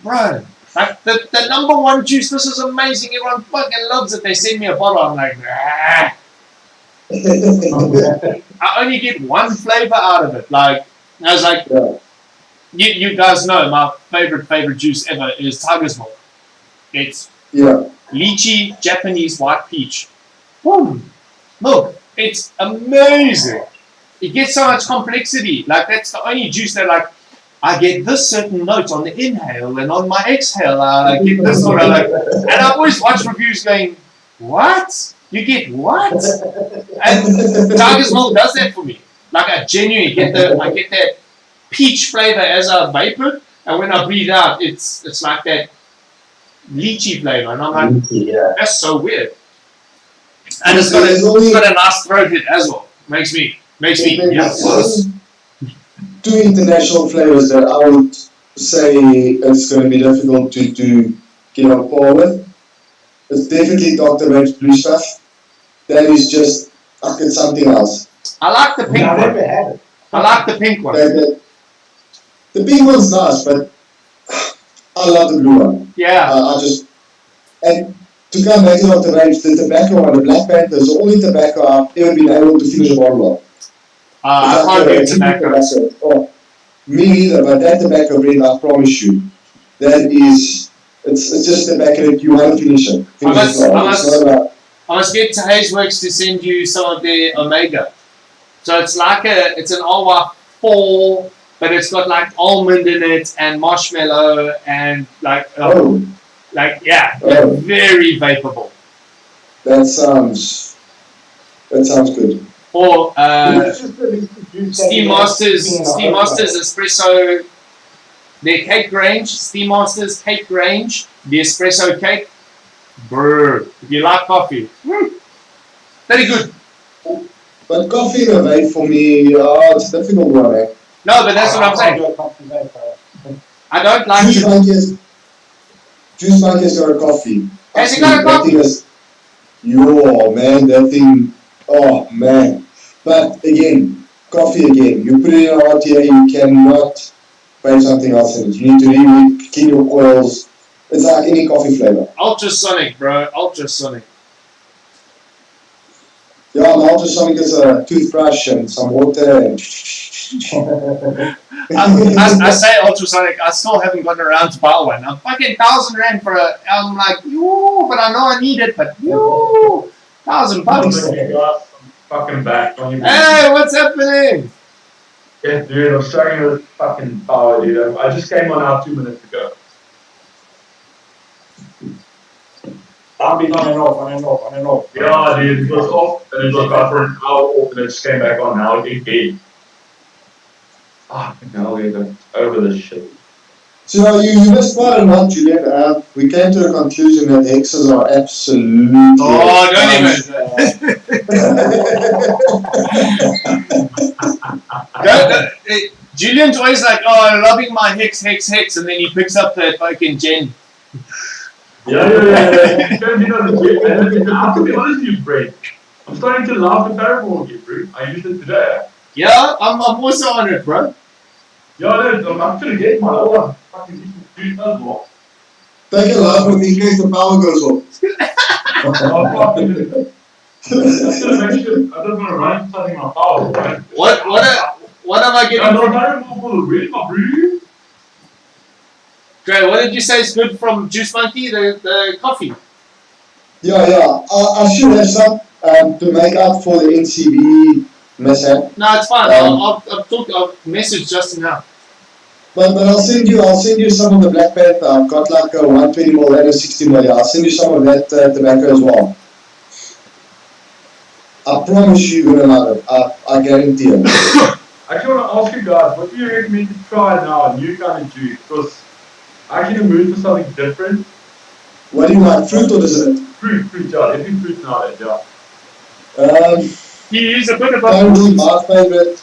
Bro, like the number one juice, this is amazing. Everyone fucking loves it. They send me a bottle. I'm like, nah. I only get one flavor out of it. Like, I was like, you guys know my favorite juice ever is Tiger's Milk. It's lychee, Japanese white peach. Boom. Look, it's amazing. It gets so much complexity. Like, that's the only juice that, like, I get this certain note on the inhale, and on my exhale, I get this sort of, like, and I always watch reviews going, what? You get what? And Tiger's Milk does that for me. Like, I genuinely get that peach flavor as I vape it, and when I breathe out, it's like that lychee flavor, and I'm like, that's so weird. And it's got a nice throat hit as well. Makes me yes. Two international flavors that I would say it's going to be difficult to get on par with. It's definitely Dr. Babe's Blue Stuff. That is just, it's something else. I like the pink one. I like the pink one. The pink one's nice, but I love the blue one. Yeah. And to come back to Dr. Babe's, the tobacco one, the Black Panther, is the only tobacco I've ever been able to finish a bottle of. I can't do tobacco. Oh, me neither, but that tobacco brand, I promise you, it's just tobacco that you want to finish it. I must get to Hazeworks to send you some of their Omega. So it's like it's an OWA4, but it's got like almond in it and marshmallow and like very vapeable. That sounds good. Or Steam Masters espresso, their cake range, Steam Masters cake range, the espresso cake. Brr, if you like coffee, very good. But coffee in a vape for me, it's a difficult one, eh? No, but that's what I'm saying. I don't like Juice Monkey has got a coffee. Has he got a coffee? That thing, oh man. But again, coffee again. You put it in a RTA, you cannot find something else in it. You need to reheat, clean your coils. It's like any coffee flavor. Ultrasonic, bro. Ultrasonic. Yeah, an ultrasonic is a toothbrush and some water and I say ultrasonic, I still haven't gotten around to buy one. I'm fucking 1,000 rand for I'm like, but I know I need it, but $1,000. Fucking back on you. Hey, what's happening? Yeah, dude, I'm struggling with fucking power, dude. I just came on out 2 minutes ago. I've been on and off. Yeah, dude, it was off, and it was like for an hour off, and it just came back on now again. Fucking hell, dude, over this shit. So you missed quite a lot, Julian. We came to the conclusion that hexes are absolutely... Oh, don't even... Julian's always like, I'm loving my hex, and then he picks up that fucking gen. Yeah. You don't know the gen. I have to be honest with you, Brent. I'm starting to laugh at Paramore again, bro. I used it today. Yeah, I'm also on it, bro. Yeah, dude, I'm actually getting my own fucking dude as well. Take a laugh in case the power goes off. That's gonna make sure I don't want to run something my power, right? What am I getting? I don't know for the real, my bro. Great, what did you say is good from Juice Monkey, the coffee? Yeah. I should have some to make up for the NCB mishap. No, it's fine. I'll message Justin now. But I'll send you some of the Black Panther. I've got like a 120 ml and a 60 ml. I'll send you some of that tobacco as well. I promise you're gonna love it. I guarantee it. I actually want to ask you guys, what do you recommend to try now, a new kind of juice? Because Actually, moved for something different. What do you want, fruit or dessert? Fruit, yeah. Every fruit nowadays, yeah. He is a bit of a Currently, my favorite.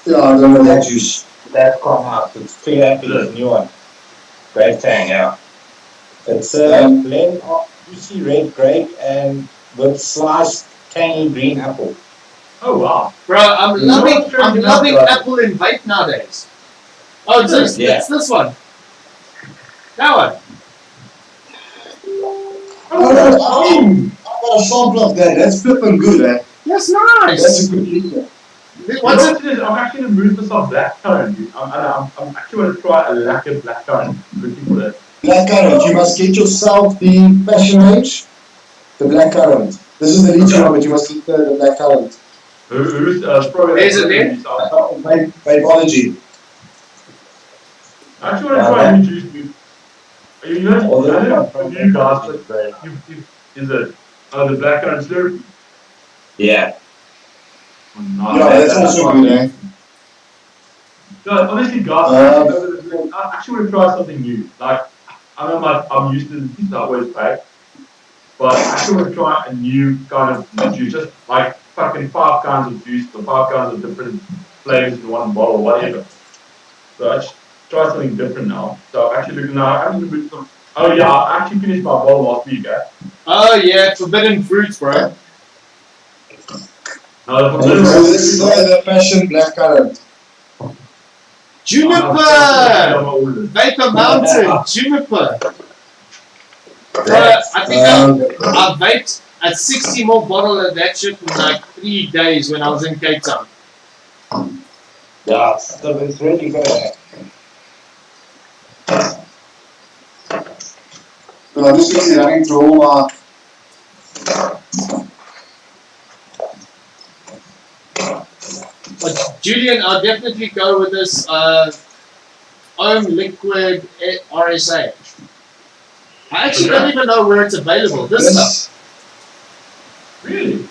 Yeah, I don't know that juice. That's come out. It's Fig Apple's new one. Great tang, yeah. It's a blend of juicy red grape and with sliced tangy green apple. Oh wow. bro. I'm loving Apple in vape nowadays. Oh, it's this one. That one. Oh, I've got a sample of that. That's flipping good, eh? That's nice. That's a good liquor. What's it? I'm actually in the mood for some blackcurrant, dude. I'm actually going to try a lacquer blackcurrant. Looking for that. Blackcurrant, you must get yourself the passion range, the blackcurrant. This is the leach one, but you must get the blackcurrant. Who's probably Where's it there? Vapology. I actually want to try a new juice, dude. You know, you guys, is it the blackcurrant slurpee? Yeah. No, Yeah, that's also good, eh? No, honestly, guys, I actually want to try something new. Like, I'm used to the juice I always pack, but I actually want to try a new kind of juice, just like fucking 5 kinds of juice or 5 kinds of different flavors in one bottle, whatever. So I just try something different now. So actually, looking now, I'm going to oh yeah, I actually finished my bottle last week, eh? Oh yeah, forbidden fruits, bro. No, This is the passion blackcurrant. Juniper! Vapor Mountain, Juniper. Bro, I think I vaped a 60 ml bottle of that shit in like 3 days when I was in Cape Town. Yeah, it's really good. But I'm just quickly running through all my. But Julian, I'll definitely go with this Ohm Liquid RSA. I actually don't even know where it's available. This stuff. Really?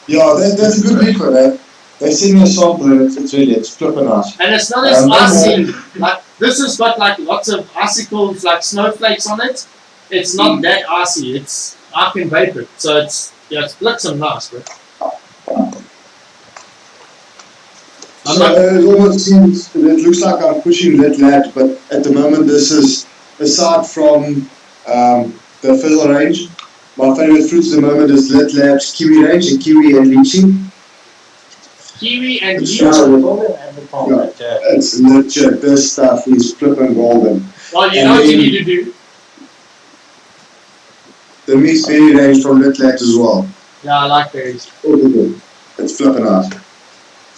Yeah, that's a good liquid, eh? They send me a sample and it's flipping nice. And it's not as icy. Like this has got like lots of icicles, like snowflakes on it. It's not that icy. I can vape it, so it's flipping nice, bro. So it almost seems, it looks like I'm pushing that lad, but at the moment this is, aside from the fizzle range, my favorite fruits at the moment is Lit Lab's kiwi range, and kiwi and lychee. Kiwi and It's lychee. It's legit, this stuff is flipping golden. Well, you know what you need to do? The mixed berry range from Lit Labs as well. Yeah, I like berries. It's flipping nice.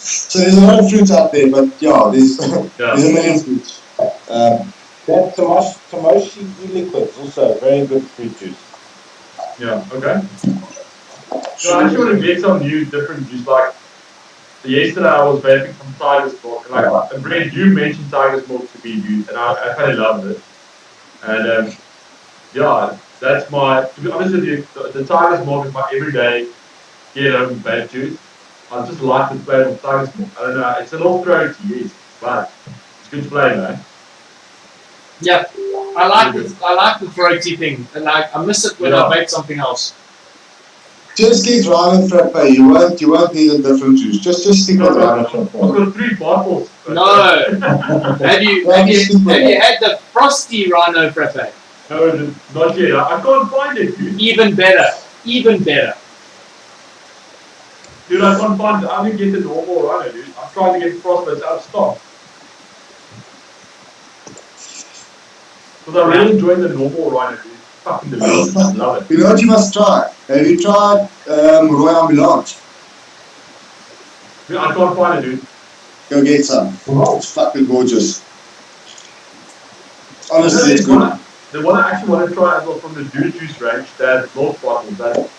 So there's a lot of fruits out there, but yeah, there's a million fruits. That Tomoshi e-liquid is also a very good fruit juice. Yeah, okay. So I actually want to get some new different juice. Like yesterday I was vaping some Tiger's Milk. Like Brent, you mentioned Tiger's Milk to me, dude, and I kind of loved it. And yeah, that's my, to be honest with you, the Tiger's Milk is my everyday get home vape juice. I just like the flavour of Tiger's Milk. I don't know, it's a little throaty, yes, but it's good flavour, eh? Yeah, I like the throaty thing, and I miss it when I vape something else. Just get Rhino Frappe. You won't need a different juice. Just stick with Rhino Frappe. I've got 3 bottles. No. have you had the frosty Rhino Frappe? No, not yet. I can't find it, dude. Even better. Dude, I can't find it. I didn't get the normal Rhino, dude. I'm trying to get frost, but it's out of stock. Because I really enjoy the normal Rhino, dude. Fucking delicious. I love it. You know what you must try? Have you tried Royal Ambulance? Dude, I can't find it, dude. Go get some. It's fucking gorgeous. Honestly, it's good. The one I actually want to try as well from the Dude Juice range, that milk bottle.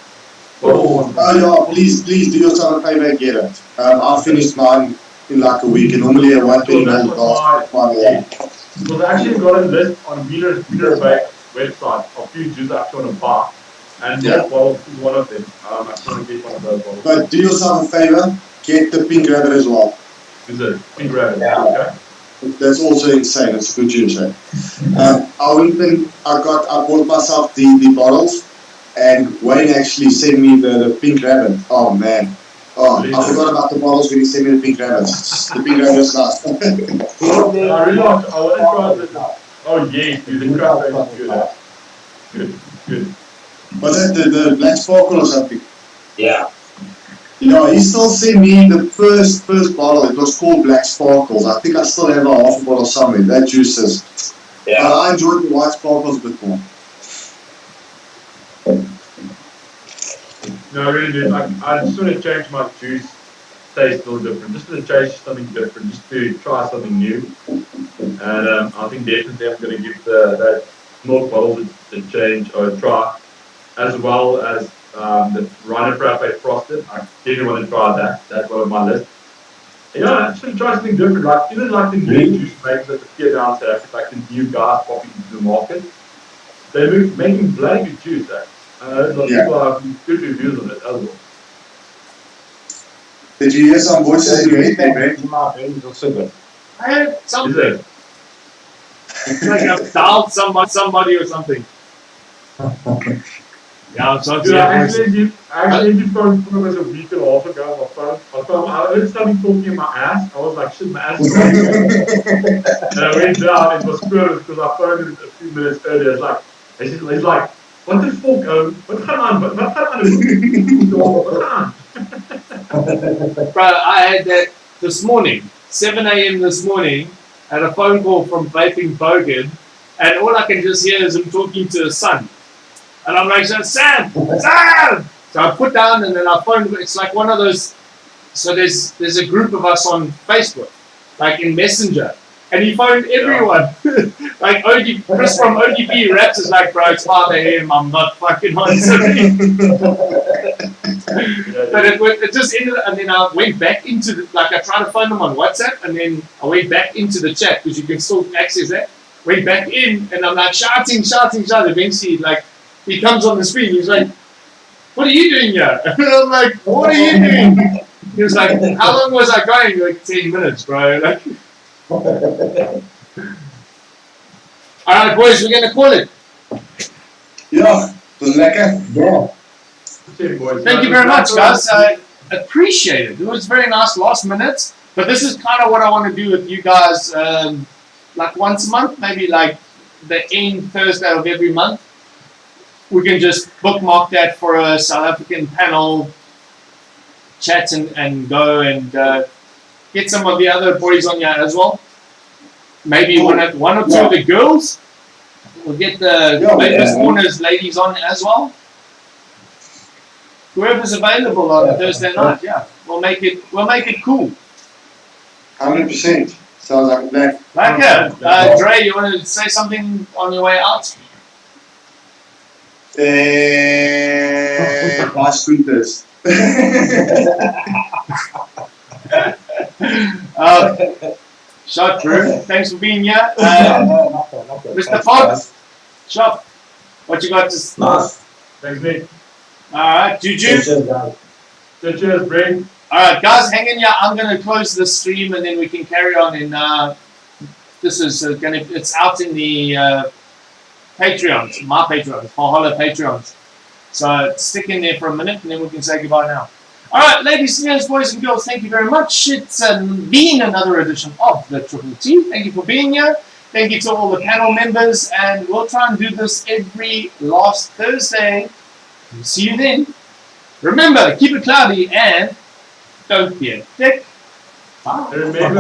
Oh yeah, please do yourself a favour and get it. I finished mine in like a week, and normally I won't be able to last Because I actually got a list on Wheeler's website of few juices I actually want to buy, and that bottle is one of them. I'm trying to get one of those bottles. But do yourself a favour, get the pink rabbit as well. Is it? Pink rabbit. Yeah. Okay. That's also insane. It's good juice. Eh? I bought myself the bottles, and Wayne actually sent me the pink rabbit. Oh man. Oh, I forgot about the bottles when he sent me the pink rabbits. The pink rabbit's nice. I really like. I want to try this. Oh yes, dude, the crab is good. Eh? Good. Was that the black sparkle or something? Yeah. Yeah, he still sent me the first bottle. It was called Black Sparkles. I think I still have a half a bottle somewhere. That juice is. Yeah. I enjoyed the white sparkles a bit more. No, I really do. I just want to change my juice taste a little different. Just to change something different. Just to try something new. And I think definitely I'm going to give that milk bottle a change or a try, as well as the Rhino Frappe Frosted. I definitely want to try that. That's one of my list. Yeah, I just want to try something different. Like even like the new juice makers that appear down South Africa, like the new guys popping into the market. They're making bloody good juice. People have good reviews on it as well. Did you hear some voices in your head there, Brent? I heard something. It's like I've dialed somebody or something. Yeah, I'm sorry. Dude, I actually did phone call a week and a half ago on my phone. I heard something talking in my ass. I was like, shit, my ass is going. And I went down, it was poor because I phoned him a few minutes earlier. He's like, what the fuck? What gaan on? What gaan on? Bro, I had that this morning, 7 a.m. this morning, had a phone call from Vaping Bogan, and all I can just hear is him talking to his son. And I'm like, Sam! So I put down and then I phoned, it's like one of those, so there's a group of us on Facebook, like in Messenger, and he phoned everyone. Like Chris from ODB Raps is like, bro, it's 5 a.m., I'm not fucking answering. But it just ended, and then I went back into I tried to phone them on WhatsApp, and then I went back into the chat, because you can still access that. Went back in, and I'm like shouting. Eventually, like, he comes on the screen, he's like, what are you doing here? And I'm like, what are you doing? He was like, how long was I going? Like 10 minutes, bro. Like, alright, boys, we're gonna call it. Yeah, was lekker. Yeah. Thank you very much, guys. I appreciate it. It was very nice last minute. But this is kind of what I want to do with you guys, like once a month, maybe like the end Thursday of every month. We can just bookmark that for a South African panel chat and go and get some of the other boys on here as well. Maybe one or two of the girls. We'll get the Lakers Corners ladies on as well. Whoever's available on Thursday night, we'll make it cool. 100%. Sounds like a plan. Lekker. Dre, you want to say something on your way out? Buy scooters. Shot, Drew. Thanks for being here. Mr. Fox, Shop, what you got to Nice. Thanks, Nick. Alright, Juju. Cheers, Brent. Alright, guys, hang in here. I'm going to close the stream and then we can carry on. This is it's out in the Patreons, my Patreons, Valhalla Patreons. So stick in there for a minute and then we can say goodbye now. Alright, ladies and gentlemen, boys and girls, thank you very much. It's been another edition of the Triple T. Thank you for being here. Thank you to all the panel members, and we'll try and do this every last Thursday. See you then. Remember, keep it cloudy and don't be a dick. Bye. Remember